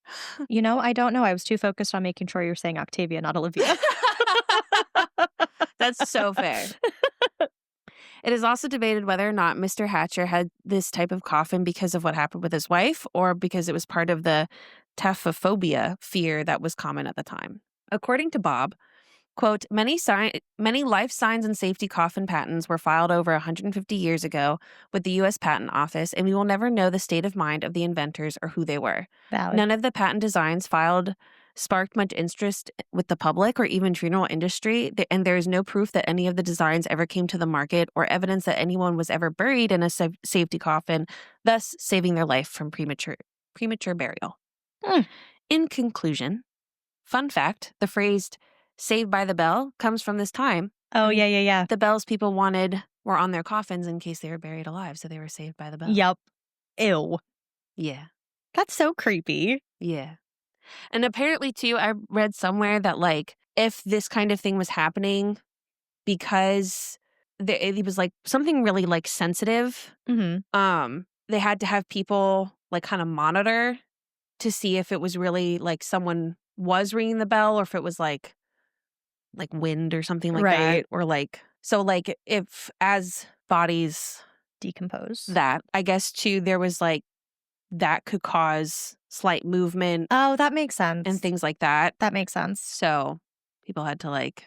You know, I don't know. I was too focused on making sure you're saying Octavia, not Olivia. That's so fair. It is also debated whether or not Mr. Hatcher had this type of coffin because of what happened with his wife or because it was part of the taphophobia fear that was common at the time. According to Bob, quote, many life signs and safety coffin patents were filed over 150 years ago with the U.S. Patent Office, and we will never know the state of mind of the inventors or who they were. Valid. None of the patent designs filed sparked much interest with the public or even funeral industry, and there is no proof that any of the designs ever came to the market or evidence that anyone was ever buried in a safety coffin, thus saving their life from premature burial. In conclusion, fun fact, the phrase "saved by the bell" comes from this time. Oh, yeah. The bells people wanted were on their coffins in case they were buried alive, so they were saved by the bell. Yup. Ew. Yeah. That's so creepy. Yeah. And apparently, too, I read somewhere that, like, if this kind of thing was happening because it was, like, something really, like, sensitive, they had to have people, like, kind of monitor to see if it was really, like, someone was ringing the bell or if it was, like wind or something like that. Or, like, so, like, if as bodies decompose, that, I guess, too, there was, like, that could cause slight movement. Oh, that makes sense. And things like that. That makes sense. So people had to, like...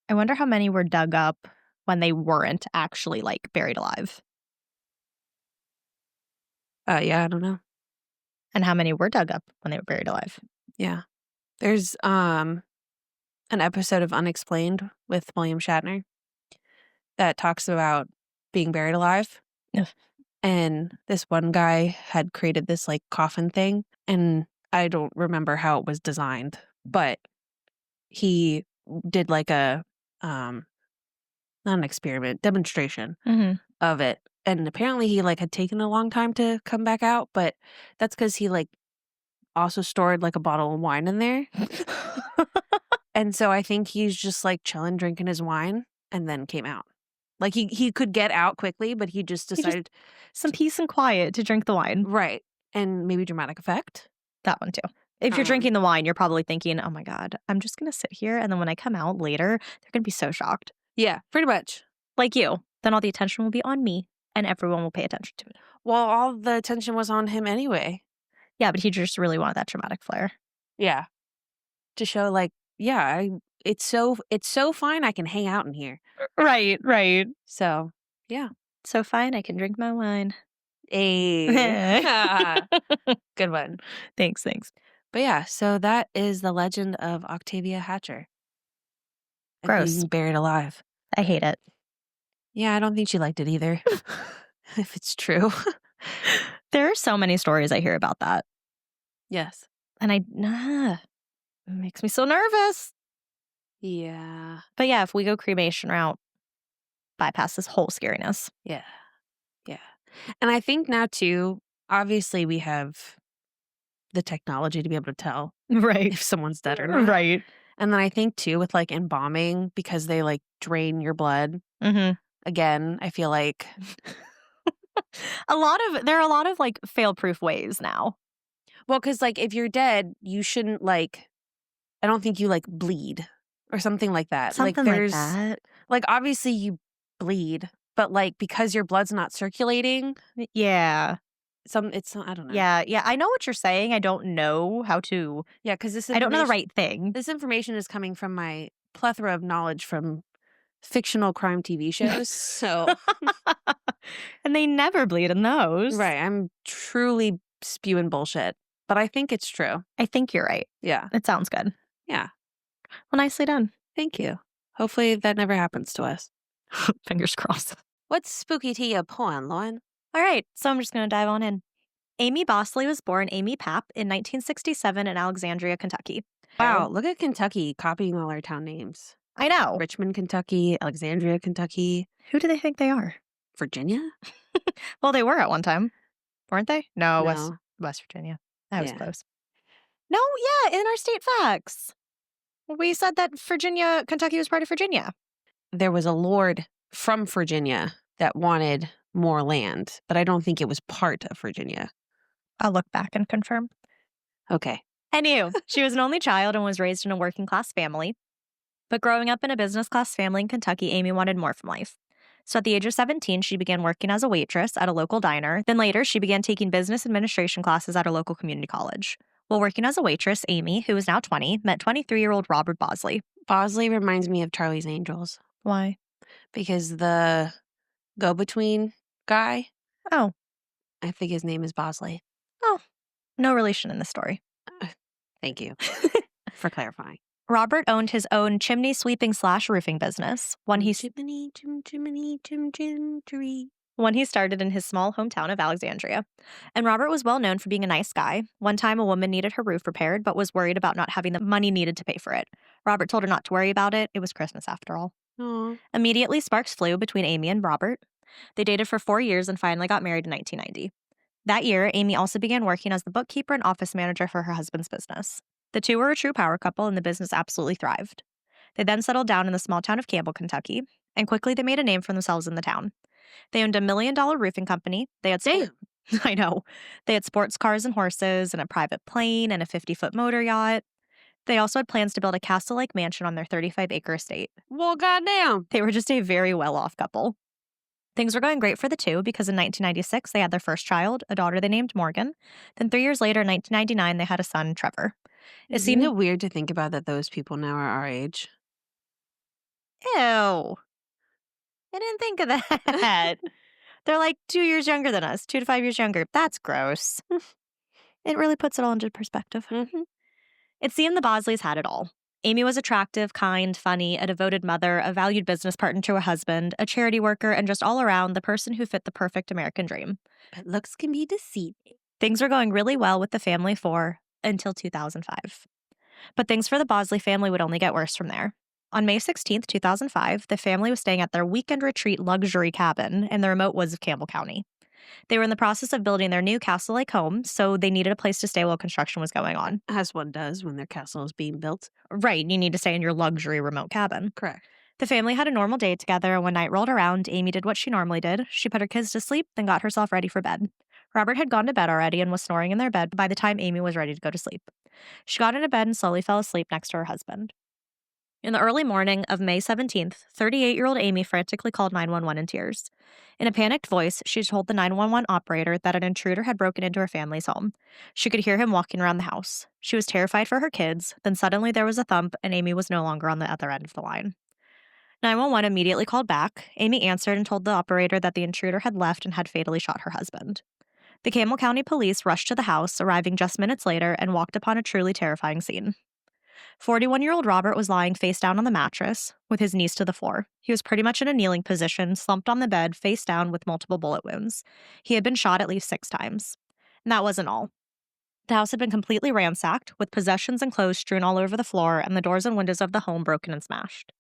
I wonder how many were dug up when they weren't actually, like, buried alive. Yeah, I don't know. And how many were dug up when they were buried alive? Yeah. There's an episode of Unexplained with William Shatner that talks about being buried alive. And this one guy had created this like coffin thing, and I don't remember how it was designed, but he did like a not an experiment, demonstration of it. And apparently he like had taken a long time to come back out, but that's because he like also stored like a bottle of wine in there. And so I think he's just like chilling, drinking his wine, and then came out. Like he could get out quickly, but he just decided some peace and quiet to drink the wine. Right. And maybe dramatic effect. That one too. If you're drinking the wine, you're probably thinking, oh my God, I'm just going to sit here. And then when I come out later, they're going to be so shocked. Yeah, pretty much. Like you. Then all the attention will be on me and everyone will pay attention to me. Well, all the attention was on him anyway. Yeah, but he just really wanted that dramatic flair. Yeah. To show like, yeah, it's so fine I can hang out in here. Right. So, yeah. So fine I can drink my wine. Hey. Good one. Thanks. But yeah, so that is the legend of Octavia Hatcher. Gross. Being buried alive. I hate it. Yeah, I don't think she liked it either. If it's true. There are so many stories I hear about that. Yes. And it makes me so nervous. Yeah. But yeah, if we go cremation route, bypass this whole scariness. Yeah. And I think now too, obviously we have the technology to be able to tell Right. if someone's dead or not. Right. And then I think too with like embalming, because they like drain your blood. Again, I feel like there are a lot of like fail-proof ways now. Well, because like if you're dead, you shouldn't like, I don't think you like bleed or something like that. Something like like that. Like obviously you bleed, but like because your blood's not circulating. Yeah. It's not, I don't know. Yeah. I know what you're saying. I don't know how to. Yeah, because I don't know the right thing. This information is coming from my plethora of knowledge from fictional crime TV shows. So, and they never bleed in those. Right. I'm truly spewing bullshit, but I think it's true. I think you're right. Yeah. It sounds good. Yeah. Well, nicely done. Thank you. Hopefully that never happens to us. Fingers crossed. What's spooky to you, porn, Lauren? All right, so I'm just going to dive on in. Amy Bosley was born Amy Papp in 1967 in Alexandria, Kentucky. Wow, look at Kentucky copying all our town names. I know. Richmond, Kentucky, Alexandria, Kentucky. Who do they think they are? Virginia? Well, they were at one time, weren't they? No. West Virginia. That was Yeah. close. No, yeah, in our state facts. We said that Kentucky was part of Virginia. There was a lord from Virginia that wanted more land, but I don't think it was part of Virginia. I'll look back and confirm. Okay. Anywho, she was an only child and was raised in a working class family. But growing up in a business class family in Kentucky, Amy wanted more from life. So at the age of 17, she began working as a waitress at a local diner. Then later, she began taking business administration classes at her local community college. While working as a waitress, Amy, who is now 20, met 23-year-old Robert Bosley. Bosley reminds me of Charlie's Angels. Why? Because the go-between guy, Oh. I think his name is Bosley. Oh. No relation in the story. Thank you for clarifying. Robert owned his own chimney sweeping / roofing business when he started in his small hometown of Alexandria. And Robert was well known for being a nice guy. One time, a woman needed her roof repaired, but was worried about not having the money needed to pay for it. Robert told her not to worry about it. It was Christmas after all. Aww. Immediately, sparks flew between Amy and Robert. They dated for 4 years and finally got married in 1990. That year, Amy also began working as the bookkeeper and office manager for her husband's business. The two were a true power couple, and the business absolutely thrived. They then settled down in the small town of Campbell, Kentucky, and quickly they made a name for themselves in the town. They owned a $1 million roofing company. They had I know. They had sports cars and horses and a private plane and a 50-foot motor yacht. They also had plans to build a castle-like mansion on their 35-acre estate. Well, goddamn. They were just a very well-off couple. Things were going great for the two because in 1996, they had their first child, a daughter they named Morgan. Then 3 years later, in 1999, they had a son, Trevor. Isn't it weird to think about that those people now are our age? Ew. I didn't think of that. They're like 2 years younger than us, 2 to 5 years younger. That's gross. It really puts it all into perspective. Mm-hmm. It seemed the Bosleys had it all. Amy was attractive, kind, funny, a devoted mother, a valued business partner to her husband, a charity worker, and just all around the person who fit the perfect American dream. But looks can be deceiving. Things were going really well with the family until 2005. But things for the Bosley family would only get worse from there. On May 16th, 2005, the family was staying at their weekend retreat luxury cabin in the remote woods of Campbell County. They were in the process of building their new castle-like home, so they needed a place to stay while construction was going on. As one does when their castle is being built. Right, you need to stay in your luxury remote cabin. Correct. The family had a normal day together, and when night rolled around, Amy did what she normally did. She put her kids to sleep, then got herself ready for bed. Robert had gone to bed already and was snoring in their bed by the time Amy was ready to go to sleep. She got into bed and slowly fell asleep next to her husband. In the early morning of May 17th, 38-year-old Amy frantically called 911 in tears. In a panicked voice, she told the 911 operator that an intruder had broken into her family's home. She could hear him walking around the house. She was terrified for her kids, then suddenly there was a thump and Amy was no longer on the other end of the line. 911 immediately called back. Amy answered and told the operator that the intruder had left and had fatally shot her husband. The Campbell County police rushed to the house, arriving just minutes later, and walked upon a truly terrifying scene. 41-year-old Robert was lying face down on the mattress, with his knees to the floor. He was pretty much in a kneeling position, slumped on the bed, face down with multiple bullet wounds. He had been shot at least 6 times. And that wasn't all. The house had been completely ransacked, with possessions and clothes strewn all over the floor, and the doors and windows of the home broken and smashed.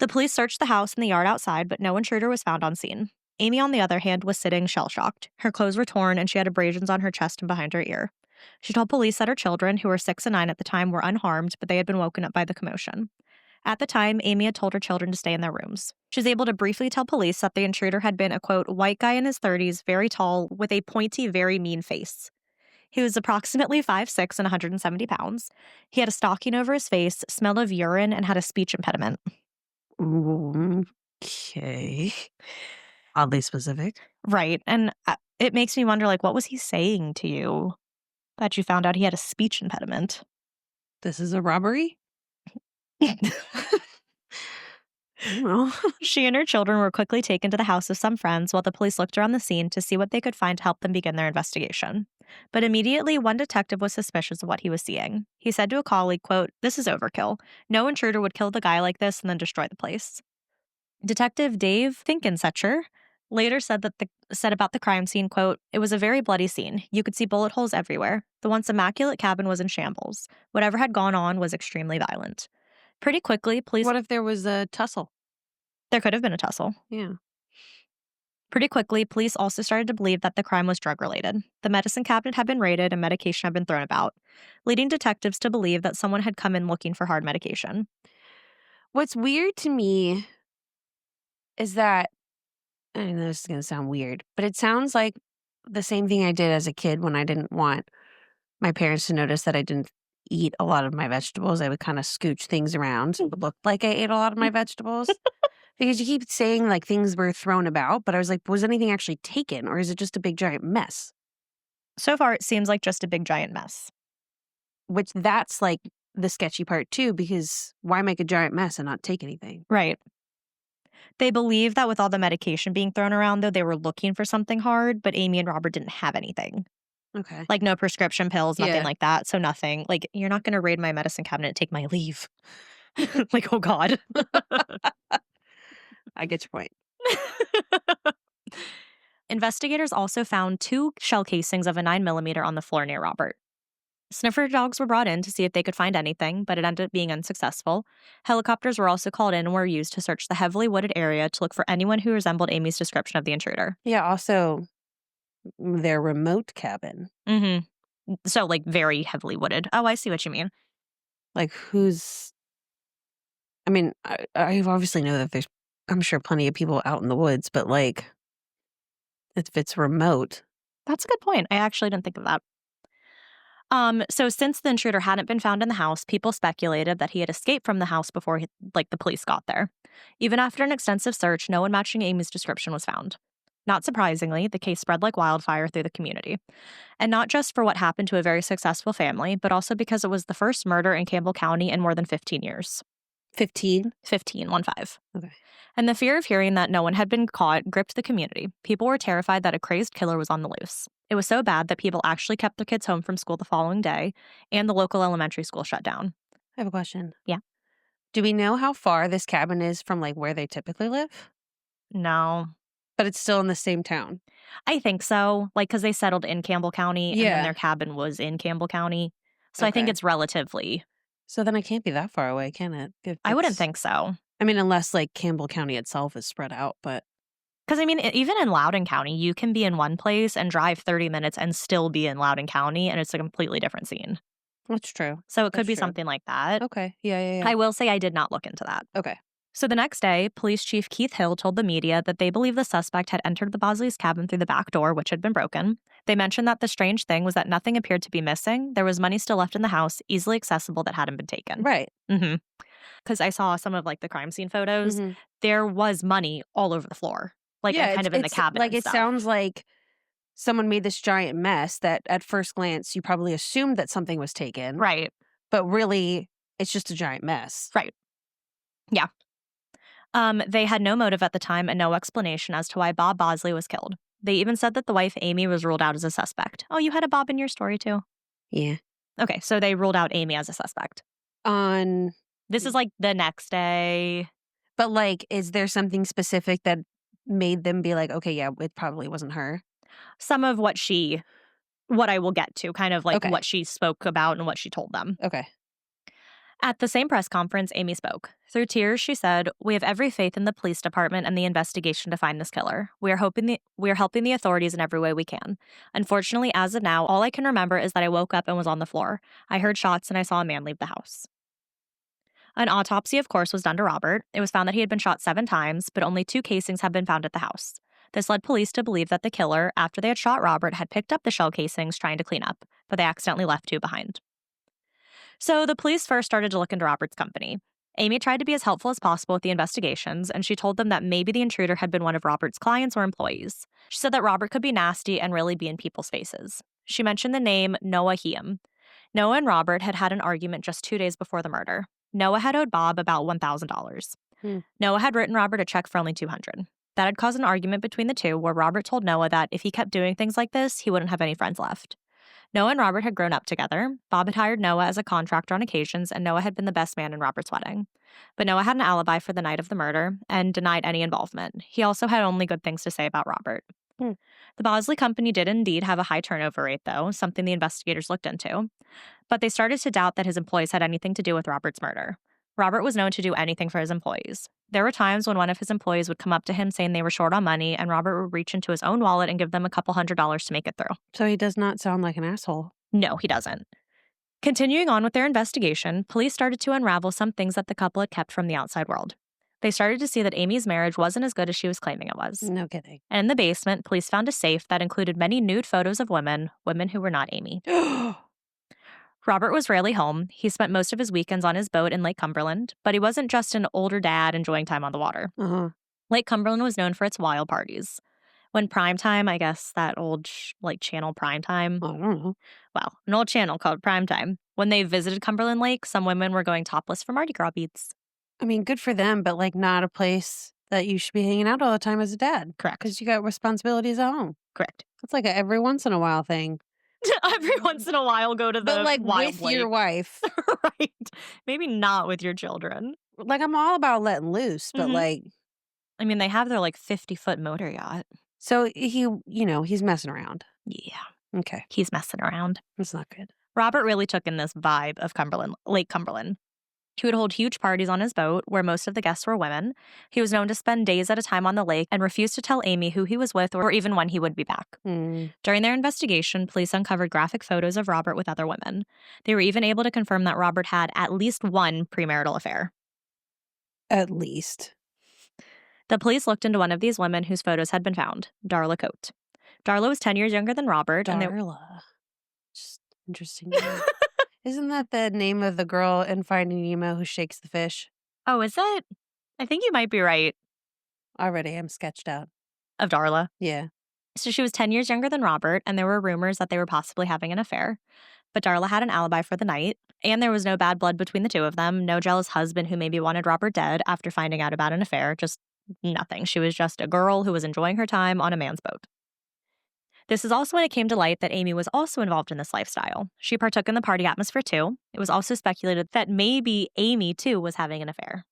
The police searched the house and the yard outside, but no intruder was found on scene. Amy, on the other hand, was sitting shell-shocked. Her clothes were torn, and she had abrasions on her chest and behind her ear. She told police that her children, who were 6 and 9 at the time, were unharmed, but they had been woken up by the commotion. At the time, Amy had told her children to stay in their rooms. She was able to briefly tell police that the intruder had been a, quote, white guy in his 30s, very tall, with a pointy, very mean face. He was approximately 5'6" and 170 pounds. He had a stocking over his face, smelled of urine, and had a speech impediment. Okay. Oddly specific. Right, and it makes me wonder, what was he saying to you that you found out he had a speech impediment? This is a robbery? Well, she and her children were quickly taken to the house of some friends while the police looked around the scene to see what they could find to help them begin their investigation. But immediately, one detective was suspicious of what he was seeing. He said to a colleague, quote, "This is overkill. No intruder would kill the guy like this and then destroy the place." Detective Dave Finkensetcher later said about the crime scene, quote, "It was a very bloody scene. You could see bullet holes everywhere. The once immaculate cabin was in shambles. Whatever had gone on was extremely violent." Pretty quickly, police... What if there was a tussle? There could have been a tussle. Yeah. Pretty quickly, police also started to believe that the crime was drug-related. The medicine cabinet had been raided and medication had been thrown about, leading detectives to believe that someone had come in looking for hard medication. What's weird to me is that, I know this is going to sound weird, but it sounds like the same thing I did as a kid when I didn't want my parents to notice that I didn't eat a lot of my vegetables. I would kind of scooch things around so it looked like I ate a lot of my vegetables. Because you keep saying things were thrown about, but I was like, was anything actually taken, or is it just a big giant mess? So far, it seems like just a big giant mess. Which that's the sketchy part too, because why make a giant mess and not take anything? Right. They believe that with all the medication being thrown around, though, they were looking for something hard, but Amy and Robert didn't have anything. Okay. No prescription pills, nothing like that. So nothing. You're not going to raid my medicine cabinet and take my leave. Oh, God. I get your point. Investigators also found 2 shell casings of a 9mm on the floor near Robert. Sniffer dogs were brought in to see if they could find anything, but it ended up being unsuccessful. Helicopters were also called in and were used to search the heavily wooded area to look for anyone who resembled Amy's description of the intruder. Yeah, also their remote cabin. Mm-hmm. So, very heavily wooded. Oh, I see what you mean. Who's... I mean, I obviously know that there's, I'm sure, plenty of people out in the woods, but if it's remote. That's a good point. I actually didn't think of that. So since the intruder hadn't been found in the house, people speculated that he had escaped from the house before the police got there. Even after an extensive search, no one matching Amy's description was found. Not surprisingly, the case spread like wildfire through the community. And not just for what happened to a very successful family, but also because it was the first murder in Campbell County in more than 15 years. 15? 15, 1-5. Okay. And the fear of hearing that no one had been caught gripped the community. People were terrified that a crazed killer was on the loose. It was so bad that people actually kept their kids home from school the following day, and the local elementary school shut down. I have a question. Yeah. Do we know how far this cabin is from, like, where they typically live? No. But it's still in the same town. I think so, like, because they settled in Campbell County, and then Yeah. their cabin was in Campbell County. So I think Okay. it's relatively. So then it can't be that far away, can it? If I wouldn't it's think so. I mean, unless, like, Campbell County itself is spread out, but Because, I mean, even in Loudoun County, you can be in one place and drive 30 minutes and still be in Loudoun County, and it's a completely different scene. that's true. So it could That's be true. something like that. Okay. Yeah, yeah, yeah. I will say I did not look into that. Okay. So the next day, Police Chief Keith Hill told the media that they believe the suspect had entered the Bosleys' cabin through the back door, which had been broken. They mentioned that the strange thing was that nothing appeared to be missing. There was money still left in the house, easily accessible, that hadn't been taken. Right. Because I saw some of, like, the crime scene photos. Mhm. There was money all over the floor, like, Yeah, and kind of in the cabin like, and it stuff. sounds like someone made this giant mess that at first glance you probably assumed that something was taken. Right, But really, it's just a giant mess. right. Yeah. They had no motive at the time and no explanation as to why Bob Bosley was killed. They even said that the wife, Amy, was ruled out as a suspect. Oh, you had a Bob in your story too? Yeah. Okay, so they ruled out Amy as a suspect. On This is like the next day. But, like, is there something specific that made them be like, "Okay, yeah, it probably wasn't her"? Some of what I will get to, kind of like Okay. what she spoke about and what she told them. Okay. At the same press conference, Amy spoke. Through tears, she said, "We have every faith in the police department and the investigation to find this killer. We are helping the authorities in every way we can. Unfortunately, as of now, all I can remember is that I woke up and was on the floor. I heard shots and I saw a man leave the house." An autopsy, of course, was done to Robert. It was found that he had been shot 7 times, but only 2 casings had been found at the house. This led police to believe that the killer, after they had shot Robert, had picked up the shell casings trying to clean up, but they accidentally left 2 behind. So the police first started to look into Robert's company. Amy tried to be as helpful as possible with the investigations, and she told them that maybe the intruder had been one of Robert's clients or employees. She said that Robert could be nasty and really be in people's faces. She mentioned the name Noah Heam. Noah and Robert had had an argument just 2 days before the murder. Noah had owed Bob about $1,000. Hmm. Noah had written Robert a check for only $200. That had caused an argument between the two, where Robert told Noah that if he kept doing things like this, he wouldn't have any friends left. Noah and Robert had grown up together. Bob had hired Noah as a contractor on occasions, and Noah had been the best man in Robert's wedding. But Noah had an alibi for the night of the murder and denied any involvement. He also had only good things to say about Robert. Hmm. The Bosley Company did indeed have a high turnover rate, though, something the investigators looked into. But they started to doubt that his employees had anything to do with Robert's murder. Robert was known to do anything for his employees. There were times when one of his employees would come up to him saying they were short on money, and Robert would reach into his own wallet and give them a couple $100s to make it through. So he does not sound like an asshole. No, he doesn't. Continuing on with their investigation, police started to unravel some things that the couple had kept from the outside world. They started to see that Amy's marriage wasn't as good as she was claiming it was. No kidding. And in the basement, police found a safe that included many nude photos of women who were not Amy. Robert was rarely home. He spent most of his weekends on his boat in Lake Cumberland, but he wasn't just an older dad enjoying time on the water. Uh-huh. Lake Cumberland was known for its wild parties. When Primetime, I guess that old channel Primetime, I don't know. well, an old channel called Primetime, when they visited Cumberland Lake, some women were going topless for Mardi Gras beads. I mean, good for them, but, like, not a place that you should be hanging out all the time as a dad. Correct. Because you got responsibilities at home. Correct. It's like a every once in a while thing. Every once in a while, go to the But, like, wild with lake. your wife. Right. Maybe not with your children. Like, I'm all about letting loose, but, Mhm. like, I mean, they have their 50-foot motor yacht. so he's messing around. Yeah, Okay. he's messing around. That's not good. Robert really took in this vibe of Lake Cumberland. He would hold huge parties on his boat, where most of the guests were women. He was known to spend days at a time on the lake and refused to tell Amy who he was with or even when he would be back. During their investigation, police uncovered graphic photos of Robert with other women. They were even able to confirm that Robert had at least one premarital affair. At least. The police looked into one of these women whose photos had been found, Darla Coate. Darla was 10 years younger than Robert. Darla. Just interesting name. Isn't that the name of the girl in Finding Nemo who shakes the fish? Oh, is it? I think you might be right. Already, I'm sketched out. Of Darla. Yeah. So she was 10 years younger than Robert, and there were rumors that they were possibly having an affair. But Darla had an alibi for the night, and there was no bad blood between the two of them, no jealous husband who maybe wanted Robert dead after finding out about an affair, just nothing. She was just a girl who was enjoying her time on a man's boat. This is also when it came to light that Amy was also involved in this lifestyle. She partook in the party atmosphere too. It was also speculated that maybe Amy too was having an affair.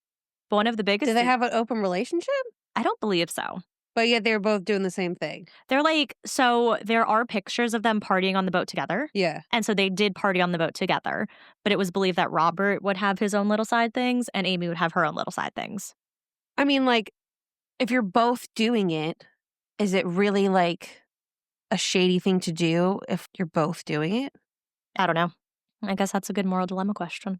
But one of the biggest... Do they have an open relationship? I don't believe so. But yet they were both doing the same thing. They're like, so there are pictures of them partying on the boat together. Yeah. And so they did party on the boat together. But it was believed that Robert would have his own little side things and Amy would have her own little side things. I mean, like, if you're both doing it, is it really like a shady thing to do if you're both doing it? I don't know. I guess that's a good moral dilemma question.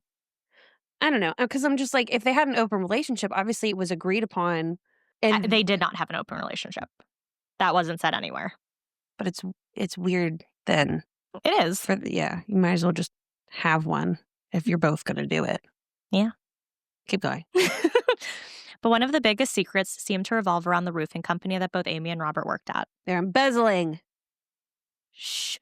I don't know. Because I'm just like, if they had an open relationship, obviously it was agreed upon. And They did not have an open relationship. That wasn't said anywhere. But it's weird then. It is. You might as well just have one if you're both going to do it. Yeah. Keep going. But one of the biggest secrets seemed to revolve around the roofing company that both Amy and Robert worked at. They're embezzling. Shh.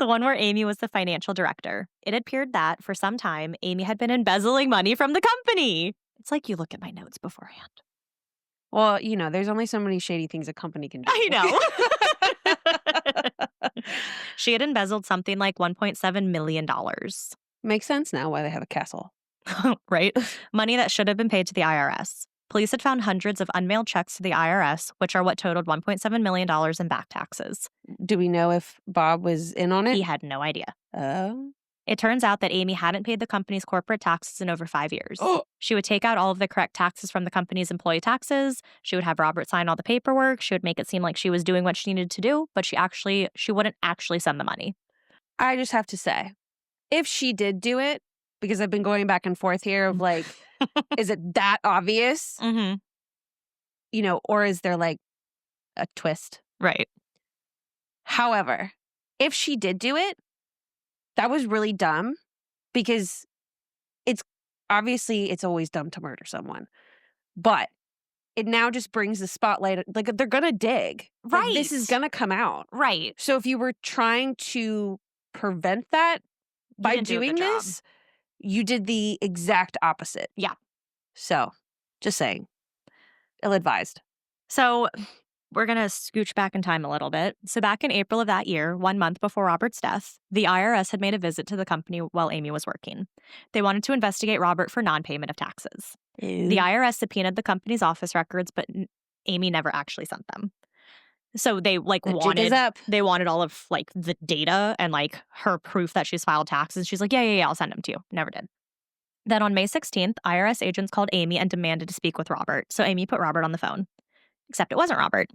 The one where Amy was the financial director. It appeared that, for some time, Amy had been embezzling money from the company. It's like you look at my notes beforehand. Well, there's only so many shady things a company can do. I know. She had embezzled something like $1.7 million. Makes sense now why they have a castle. Right? Money that should have been paid to the IRS. Police had found hundreds of unmailed checks to the IRS, which are what totaled $1.7 million in back taxes. Do we know if Bob was in on it? He had no idea. Oh. It turns out that Amy hadn't paid the company's corporate taxes in over 5 years. She would take out all of the correct taxes from the company's employee taxes. She would have Robert sign all the paperwork. She would make it seem like she was doing what she needed to do, but she wouldn't actually send the money. I just have to say, if she did do it, because I've been going back and forth here of like, is it that obvious? Mm-hmm. Or is there like a twist? Right. However, if she did do it, that was really dumb because it's always dumb to murder someone. But it now just brings the spotlight. Like, they're going to dig. Right. Like, this is going to come out. Right. So if you were trying to prevent that by doing this, you did the exact opposite. Yeah. So, just saying. Ill-advised. So, we're going to scooch back in time a little bit. So, back in April of that year, 1 month before Robert's death, the IRS had made a visit to the company while Amy was working. They wanted to investigate Robert for non-payment of taxes. Ew. The IRS subpoenaed the company's office records, but Amy never actually sent them. So they they wanted all of like the data and like her proof that she's filed taxes. She's like, yeah, I'll send them to you. Never did. Then on May 16th, IRS agents called Amy and demanded to speak with Robert. So Amy put Robert on the phone. Except it wasn't Robert.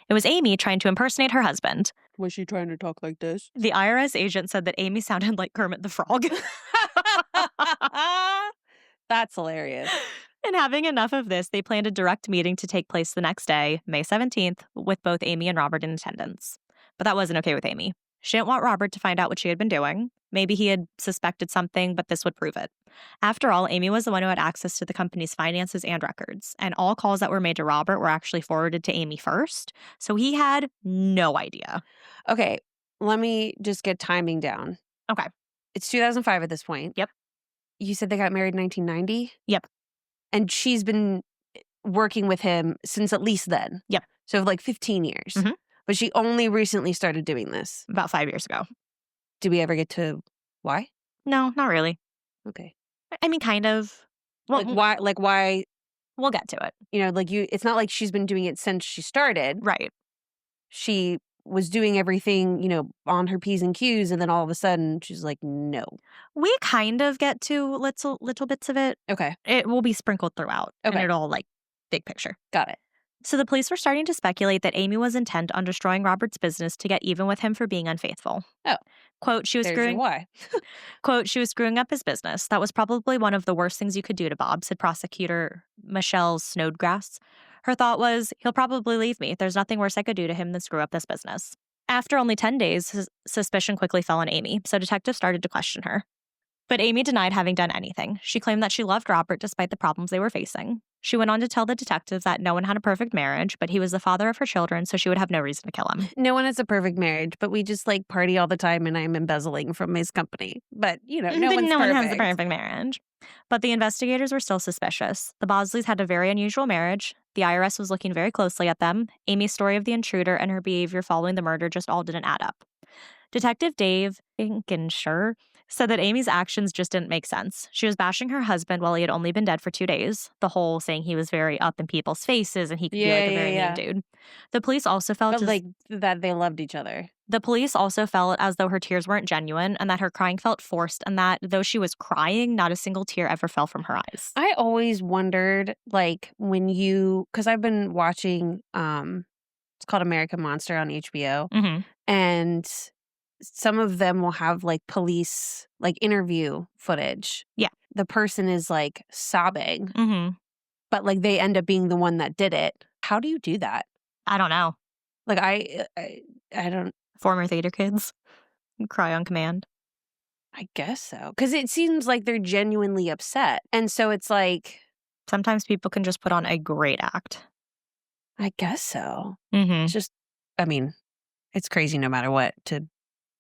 It was Amy trying to impersonate her husband. Was she trying to talk like this? The IRS agent said that Amy sounded like Kermit the Frog. That's hilarious. And having enough of this, they planned a direct meeting to take place the next day, May 17th, with both Amy and Robert in attendance. But that wasn't okay with Amy. She didn't want Robert to find out what she had been doing. Maybe he had suspected something, but this would prove it. After all, Amy was the one who had access to the company's finances and records, and all calls that were made to Robert were actually forwarded to Amy first, so he had no idea. Okay, let me just get timing down. Okay. It's 2005 at this point. Yep. You said they got married in 1990? Yep. And she's been working with him since at least then? Yep. So like 15 years. Mm-hmm. But she only recently started doing this? About 5 years ago. Do we ever get to why? No, not really. Okay. I mean, kind of. Well, Like why? We'll get to it. It's not like she's been doing it since she started. Right. She was doing everything, on her P's and Q's, and then all of a sudden she's like, no. We kind of get to little bits of it. Okay. It will be sprinkled throughout. Okay. And it'll big picture. Got it. So the police were starting to speculate that Amy was intent on destroying Robert's business to get even with him for being unfaithful. Oh. Quote, she was screwing up his business. That was probably one of the worst things you could do to Bob, said prosecutor Michelle Snodgrass. Her thought was, he'll probably leave me. There's nothing worse I could do to him than screw up this business. After only 10 days, suspicion quickly fell on Amy, so detectives started to question her. But Amy denied having done anything. She claimed that she loved Robert despite the problems they were facing. She went on to tell the detectives that no one had a perfect marriage, but he was the father of her children, so she would have no reason to kill him. No one has a perfect marriage, but we just party all the time and I'm embezzling from his company. But, no one has a perfect marriage. But the investigators were still suspicious. The Bosleys had a very unusual marriage. The IRS was looking very closely at them. Amy's story of the intruder and her behavior following the murder just all didn't add up. Detective Dave Finkenshire said that Amy's actions just didn't make sense. She was bashing her husband while he had only been dead for 2 days. The whole saying he was very up in people's faces and he could be like a very mean dude. The police also felt that they loved each other. The police also felt as though her tears weren't genuine and that her crying felt forced, and that though she was crying, not a single tear ever fell from her eyes. I always wondered, like, because I've been watching, it's called American Monster on HBO, and some of them will have, like, police, like, interview footage. Yeah. The person is, like, sobbing, but, like, they end up being the one that did it. How do you do that? I don't know. Like, I don't... Former theater kids. Cry on command. I guess so. Because it seems like they're genuinely upset. And so it's like... Sometimes people can just put on a great act. I guess so. It's just, I mean, it's crazy no matter what to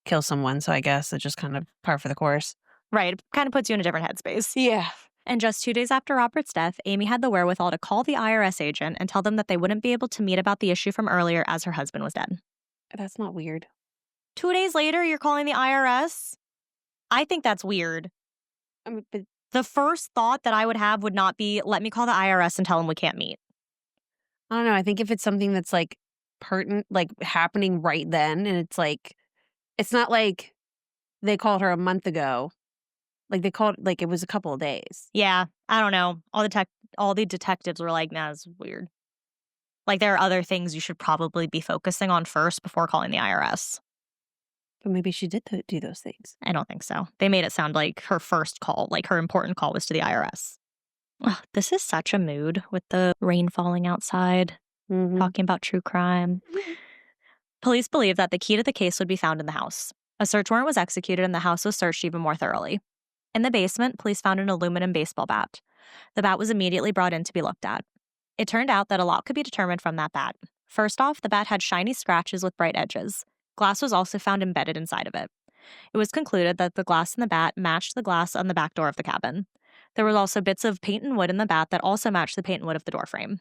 kill someone. So I guess it's just kind of par for the course. Right. It kind of puts you in a different headspace. Yeah. And just 2 days after Robert's death, Amy had the wherewithal to call the IRS agent and tell them that they wouldn't be able to meet about the issue from earlier as her husband was dead. That's not weird. 2 days later, you're calling the IRS? I think that's weird. I mean, but the first thought that I would have would not be, let me call the IRS and tell them we can't meet. I don't know. I think if it's something that's like pertinent, like happening right then, and it's like, it's not like they called her a month ago. Like they called, like it was a couple of days. Yeah, I don't know. All the detectives were like, nah, it's weird. Like there are other things you should probably be focusing on first before calling the IRS. But maybe she did do those things. I don't think so. They made it sound like her first call, like her important call was to the IRS. Ugh, this is such a mood with the rain falling outside, talking about true crime. Police believe that the key to the case would be found in the house. A search warrant was executed and the house was searched even more thoroughly. In the basement, police found an aluminum baseball bat. The bat was immediately brought in to be looked at. It turned out that a lot could be determined from that bat. First off, the bat had shiny scratches with bright edges. Glass was also found embedded inside of it. It was concluded that the glass in the bat matched the glass on the back door of the cabin. There were also bits of paint and wood in the bat that also matched the paint and wood of the door frame.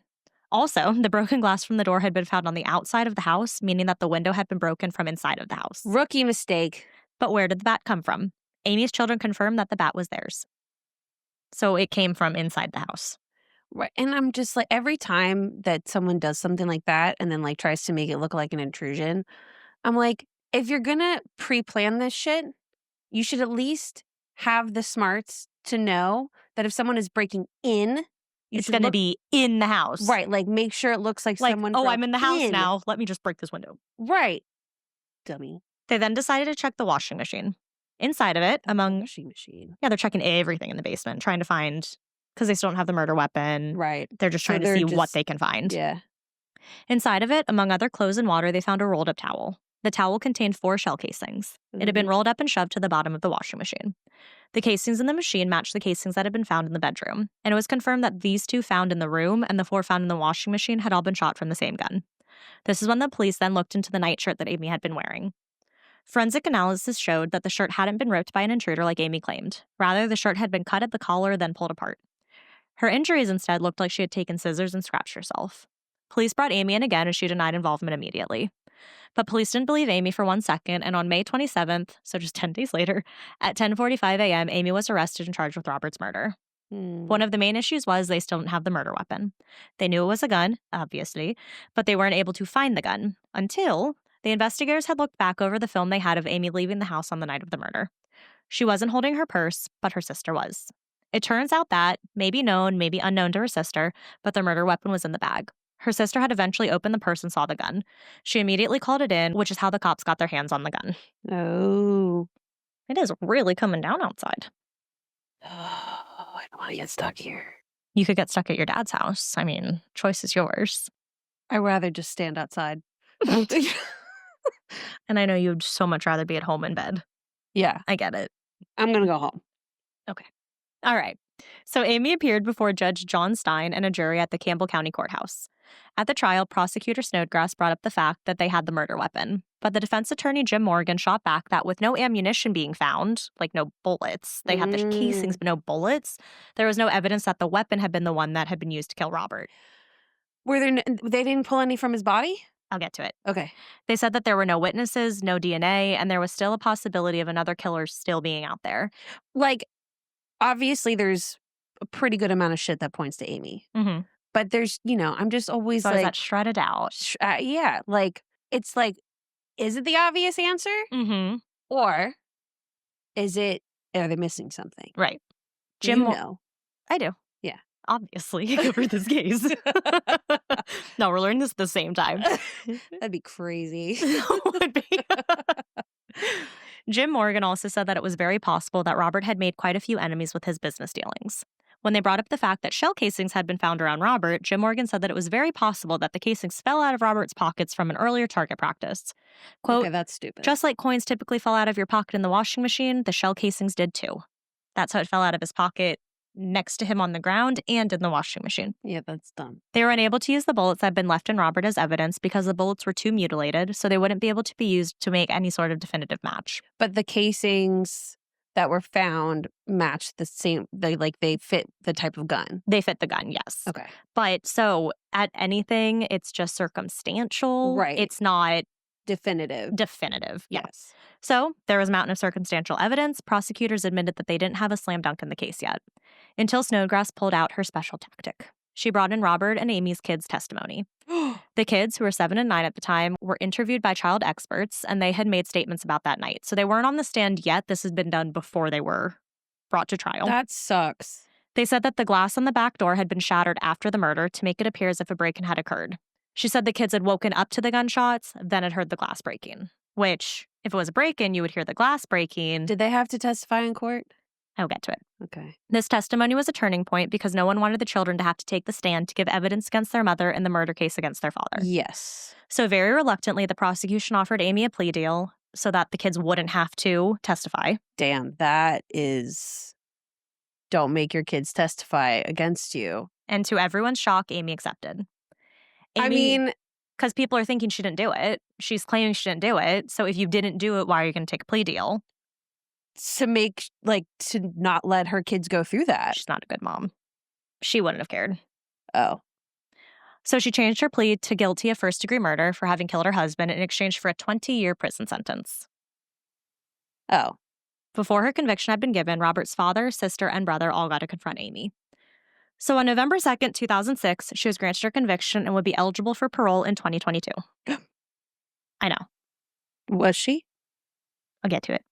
Also, the broken glass from the door had been found on the outside of the house, meaning that the window had been broken from inside of the house. Rookie mistake. But where did the bat come from? Amy's children confirmed that the bat was theirs. So it came from inside the house. Right. And I'm just like, every time that someone does something like that and then like tries to make it look like an intrusion, I'm like, if you're going to pre-plan this shit, you should at least have the smarts to know that if someone is breaking in, it's going to be in the house. Right. Like, make sure it looks like someone I'm in the house now. Let me just break this window. Right. Dummy. They then decided to check the washing machine. Inside of it, washing machine. Yeah, they're checking everything in the basement, trying to find, because they still don't have the murder weapon. Right. They're just trying to see what they can find. Yeah. Inside of it, among other clothes and water, they found a rolled up towel. The towel contained 4 shell casings. It had been rolled up and shoved to the bottom of the washing machine. The casings in the machine matched the casings that had been found in the bedroom, and it was confirmed that these 2 found in the room and the 4 found in the washing machine had all been shot from the same gun. This is when the police then looked into the nightshirt that Amy had been wearing. Forensic analysis showed that the shirt hadn't been ripped by an intruder like Amy claimed. Rather, the shirt had been cut at the collar, then pulled apart. Her injuries instead looked like she had taken scissors and scratched herself. Police brought Amy in again, and she denied involvement immediately. But police didn't believe Amy for 1 second, and on May 27th, so just 10 days later, at 10:45 a.m., Amy was arrested and charged with Robert's murder. One of the main issues was they still didn't have the murder weapon. They knew it was a gun, obviously, but they weren't able to find the gun until the investigators had looked back over the film they had of Amy leaving the house on the night of the murder. She wasn't holding her purse, but her sister was. It turns out that, maybe known, maybe unknown to her sister, but the murder weapon was in the bag. Her sister had eventually opened the purse and saw the gun. She immediately called it in, which is how the cops got their hands on the gun. Oh. It is really coming down outside. Oh, I don't want to get stuck here. You could get stuck at your dad's house. I mean, choice is yours. I'd rather just stand outside. And I know you'd so much rather be at home in bed. Yeah. I get it. I'm going to go home. Okay. All right. So Amy appeared before Judge John Stein and a jury at the Campbell County Courthouse. At the trial, Prosecutor Snodgrass brought up the fact that they had the murder weapon, but the defense attorney Jim Morgan shot back that with no ammunition being found, like no bullets, they had the casings but no bullets, there was no evidence that the weapon had been the one that had been used to kill Robert. They didn't pull any from his body? I'll get to it. Okay. They said that there were no witnesses, no DNA, and there was still a possibility of another killer still being out there. Like, obviously, there's a pretty good amount of shit that points to Amy. Mm-hmm. But there's, I'm just always So like... is that shredded out? Yeah. Like, it's like, is it the obvious answer? Mm-hmm. Or are they missing something? Right. Jim, know. I do. Yeah. Obviously, you covered this case. No, we're learning this at the same time. That'd be crazy. It would be. Jim Morgan also said that it was very possible that Robert had made quite a few enemies with his business dealings. When they brought up the fact that shell casings had been found around Robert, Jim Morgan said that it was very possible that the casings fell out of Robert's pockets from an earlier target practice. Quote, okay, that's stupid. Just like coins typically fall out of your pocket in the washing machine, the shell casings did too. That's how it fell out of his pocket next to him on the ground and in the washing machine. Yeah, that's dumb. They were unable to use the bullets that had been left in Robert as evidence because the bullets were too mutilated, so they wouldn't be able to be used to make any sort of definitive match. But the casings that were found matched the same, they fit the type of gun. They fit the gun, yes. Okay. But so at anything, it's just circumstantial. Right. It's not definitive. Yes. So there was a mountain of circumstantial evidence. Prosecutors admitted that they didn't have a slam dunk in the case yet, until Snodgrass pulled out her special tactic. She brought in Robert and Amy's kids' testimony. The kids, who were 7 and 9 at the time, were interviewed by child experts, and they had made statements about that night. So they weren't on the stand yet. This had been done before they were brought to trial. That sucks. They said that the glass on the back door had been shattered after the murder to make it appear as if a break-in had occurred. She said the kids had woken up to the gunshots, then had heard the glass breaking, which, if it was a break-in, you would hear the glass breaking. Did they have to testify in court? I'll get to it. Okay. This testimony was a turning point because no one wanted the children to have to take the stand to give evidence against their mother in the murder case against their father. Yes. So very reluctantly, the prosecution offered Amy a plea deal so that the kids wouldn't have to testify. Damn, that is... Don't make your kids testify against you. And to everyone's shock, Amy accepted. Because people are thinking she didn't do it. She's claiming she didn't do it. So if you didn't do it, why are you going to take a plea deal? To not let her kids go through that. She's not a good mom. She wouldn't have cared. Oh. So she changed her plea to guilty of first-degree murder for having killed her husband in exchange for a 20-year prison sentence. Oh. Before her conviction had been given, Robert's father, sister, and brother all got to confront Amy. So on November 2nd, 2006, she was granted her conviction and would be eligible for parole in 2022. I know. Was she? I'll get to it.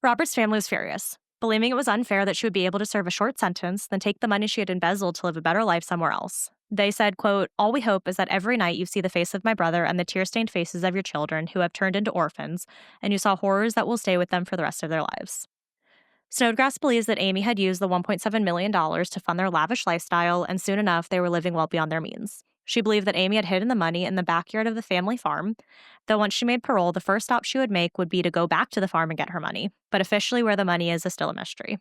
Robert's family was furious, believing it was unfair that she would be able to serve a short sentence, then take the money she had embezzled to live a better life somewhere else. They said, quote, "All we hope is that every night you see the face of my brother and the tear-stained faces of your children who have turned into orphans, and you saw horrors that will stay with them for the rest of their lives." Snodgrass believes that Amy had used the $1.7 million to fund their lavish lifestyle, and soon enough, they were living well beyond their means. She believed that Amy had hidden the money in the backyard of the family farm, though once she made parole, the first stop she would make would be to go back to the farm and get her money. But officially, where the money is still a mystery.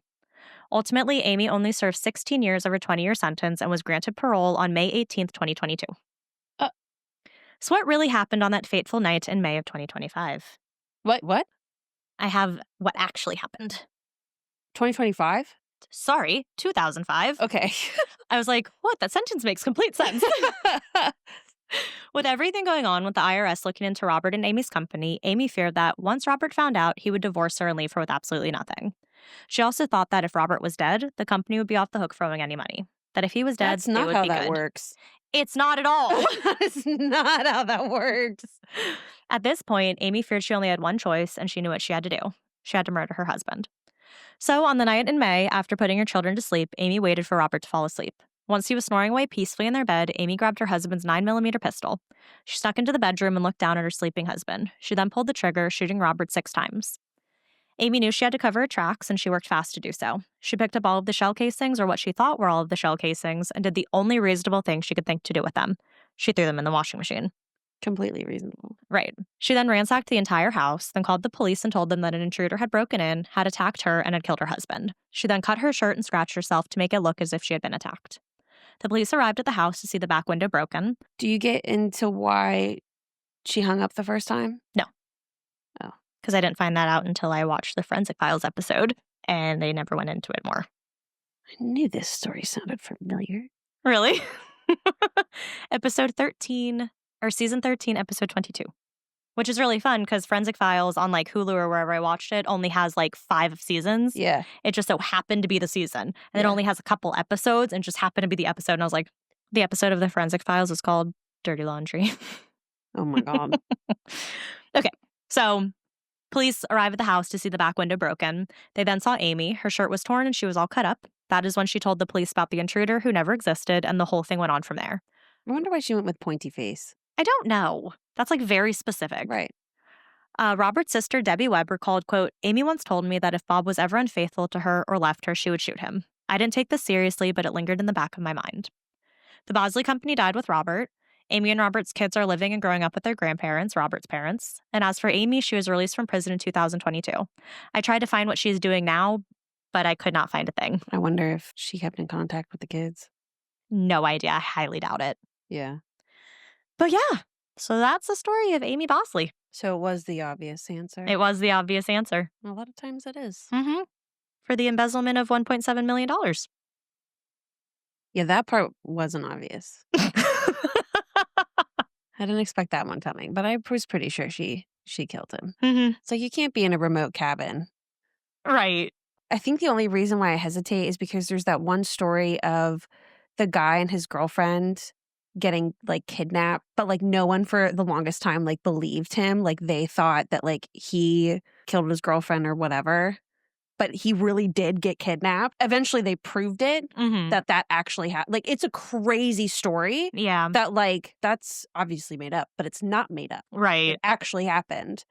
Ultimately, Amy only served 16 years of her 20-year sentence and was granted parole on May 18th, 2022. So what really happened on that fateful night in May of 2025? What? I have what actually happened. 2025? Sorry, 2005. Okay. I was like, what? That sentence makes complete sense. With everything going on with the IRS looking into Robert and Amy's company, Amy feared that once Robert found out, he would divorce her and leave her with absolutely nothing. She also thought that if Robert was dead, the company would be off the hook for owing any money. That if he was dead, That's not how that good. works. It's not at all. That's not how that works. At this point, Amy feared she only had one choice, and she knew what she had to do. She had to murder her husband. So on the night in May, after putting her children to sleep, Amy waited for Robert to fall asleep. Once he was snoring away peacefully in their bed, Amy grabbed her husband's 9mm pistol. She snuck into the bedroom and looked down at her sleeping husband. She then pulled the trigger, shooting Robert 6 times. Amy knew she had to cover her tracks, and she worked fast to do so. She picked up all of the shell casings, or what she thought were all of the shell casings, and did the only reasonable thing she could think to do with them. She threw them in the washing machine. Completely reasonable. Right. She then ransacked the entire house, then called the police and told them that an intruder had broken in, had attacked her, and had killed her husband. She then cut her shirt and scratched herself to make it look as if she had been attacked. The police arrived at the house to see the back window broken. Do you get into why she hung up the first time? No. Oh. Because I didn't find that out until I watched the Forensic Files episode, and they never went into it more. I knew this story sounded familiar. Really? Episode 13, or season 13, episode 22. Which is really fun because Forensic Files on like Hulu or wherever I watched it only has like 5 seasons. Yeah. It just so happened to be the season. And it Yeah. only has a couple episodes and just happened to be the episode. And I was like, the episode of the Forensic Files is called Dirty Laundry. Oh my God. Okay. So police arrive at the house to see the back window broken. They then saw Amy. Her shirt was torn and she was all cut up. That is when she told the police about the intruder who never existed, and the whole thing went on from there. I wonder why she went with pointy face. I don't know. That's like very specific. Right. Robert's sister, Debbie Webb, recalled, quote, Amy once told me that if Bob was ever unfaithful to her or left her, she would shoot him. I didn't take this seriously, but it lingered in the back of my mind. The Bosley company died with Robert. Amy and Robert's kids are living and growing up with their grandparents, Robert's parents. And as for Amy, she was released from prison in 2022. I tried to find what she's doing now, but I could not find a thing. I wonder if she kept in contact with the kids. No idea. I highly doubt it. Yeah. But yeah, so that's the story of Amy Bosley. So it was the obvious answer. It was the obvious answer. A lot of times it is. Mm-hmm. For the embezzlement of $1.7 million. Yeah, that part wasn't obvious. I didn't expect that one coming, but I was pretty sure she killed him. Mm-hmm. So you can't be in a remote cabin. Right. I think the only reason why I hesitate is because there's that one story of the guy and his girlfriend getting like kidnapped, but like no one for the longest time like believed him. Like they thought that like he killed his girlfriend or whatever, but he really did get kidnapped. Eventually they proved it that actually happened. Like it's a crazy story. Yeah. That like that's obviously made up, but it's not made up. Right. It actually happened.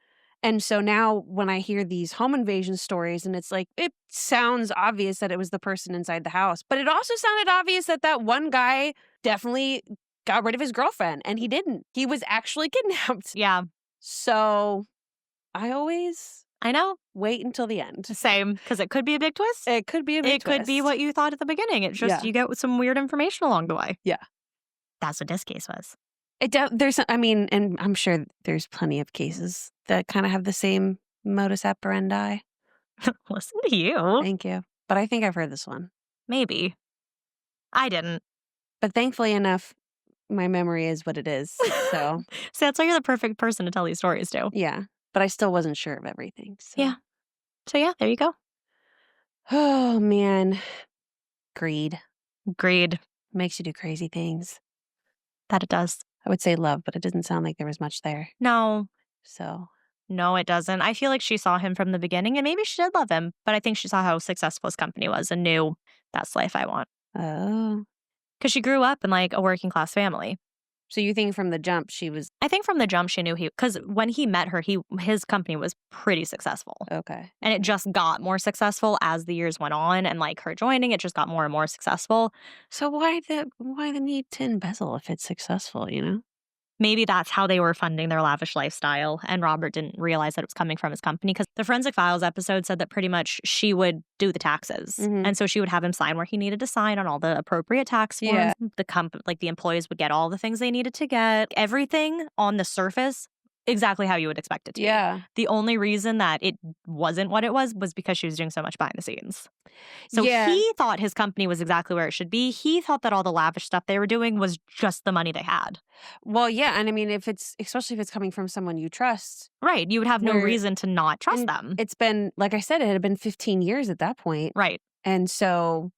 And so now when I hear these home invasion stories and it's like, it sounds obvious that it was the person inside the house, but it also sounded obvious that that one guy definitely got rid of his girlfriend and he didn't. He was actually kidnapped. Yeah. So I know. wait until the end. Same, because it could be a big twist. It could be a big twist. It could be what you thought at the beginning. It's just you get some weird information along the way. Yeah. That's what this case was. And I'm sure there's plenty of cases that kind of have the same modus operandi. Listen to you. Thank you. But I think I've heard this one. Maybe. I didn't. But thankfully enough, my memory is what it is. So that's why you're the perfect person to tell these stories to. Yeah. But I still wasn't sure of everything. So. Yeah. So yeah, there you go. Oh, man. Greed. Greed. Makes you do crazy things. That it does. I would say love, but it doesn't sound like there was much there. No. So. No, it doesn't. I feel like she saw him from the beginning, and maybe she did love him, but I think she saw how successful his company was and knew that's the life I want. Oh. Because she grew up in like a working class family. So you think from the jump she was... I think from the jump she knew because when he met her, his company was pretty successful. Okay. And it just got more successful as the years went on, and like her joining, it just got more and more successful. So why the need to embezzle if it's successful, you know? Maybe that's how they were funding their lavish lifestyle, and Robert didn't realize that it was coming from his company because the Forensic Files episode said that pretty much she would do the taxes. And so she would have him sign where he needed to sign on all the appropriate tax forms. Yeah. The employees would get all the things they needed to get. Everything on the surface, exactly how you would expect it to Yeah. be. The only reason that it wasn't what it was because she was doing so much behind the scenes. So he thought his company was exactly where it should be. He thought that all the lavish stuff they were doing was just the money they had. Well, yeah. And I mean, especially if it's coming from someone you trust. Right. You would have no reason to not trust them. It's been, like I said, it had been 15 years at that point. Right. And so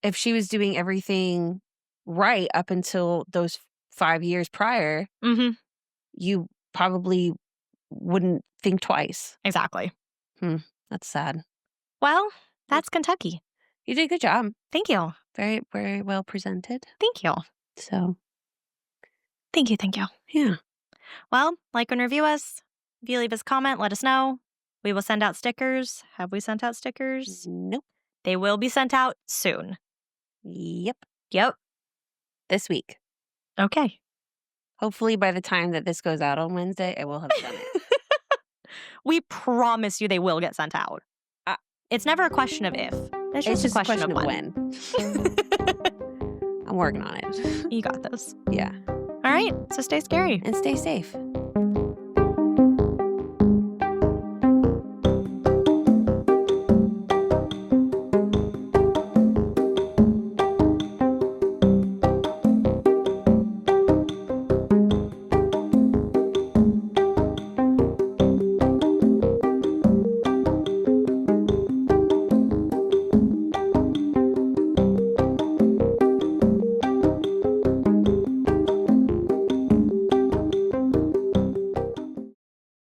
if she was doing everything right up until those 5 years prior, you probably wouldn't think twice. Exactly. That's sad. Well, that's Kentucky. You did a good job. Thank you. Very, very well presented. Thank you. So. Thank you. Yeah. Well, like and review us. If you leave us a comment, let us know. We will send out stickers. Have we sent out stickers? Nope. They will be sent out soon. Yep. This week. Okay. Hopefully by the time that this goes out on Wednesday, I will have done it. We promise you they will get sent out. It's never a question of if. It's just a question of when. I'm working on it. You got this. Yeah. All right. So stay scary. And stay safe.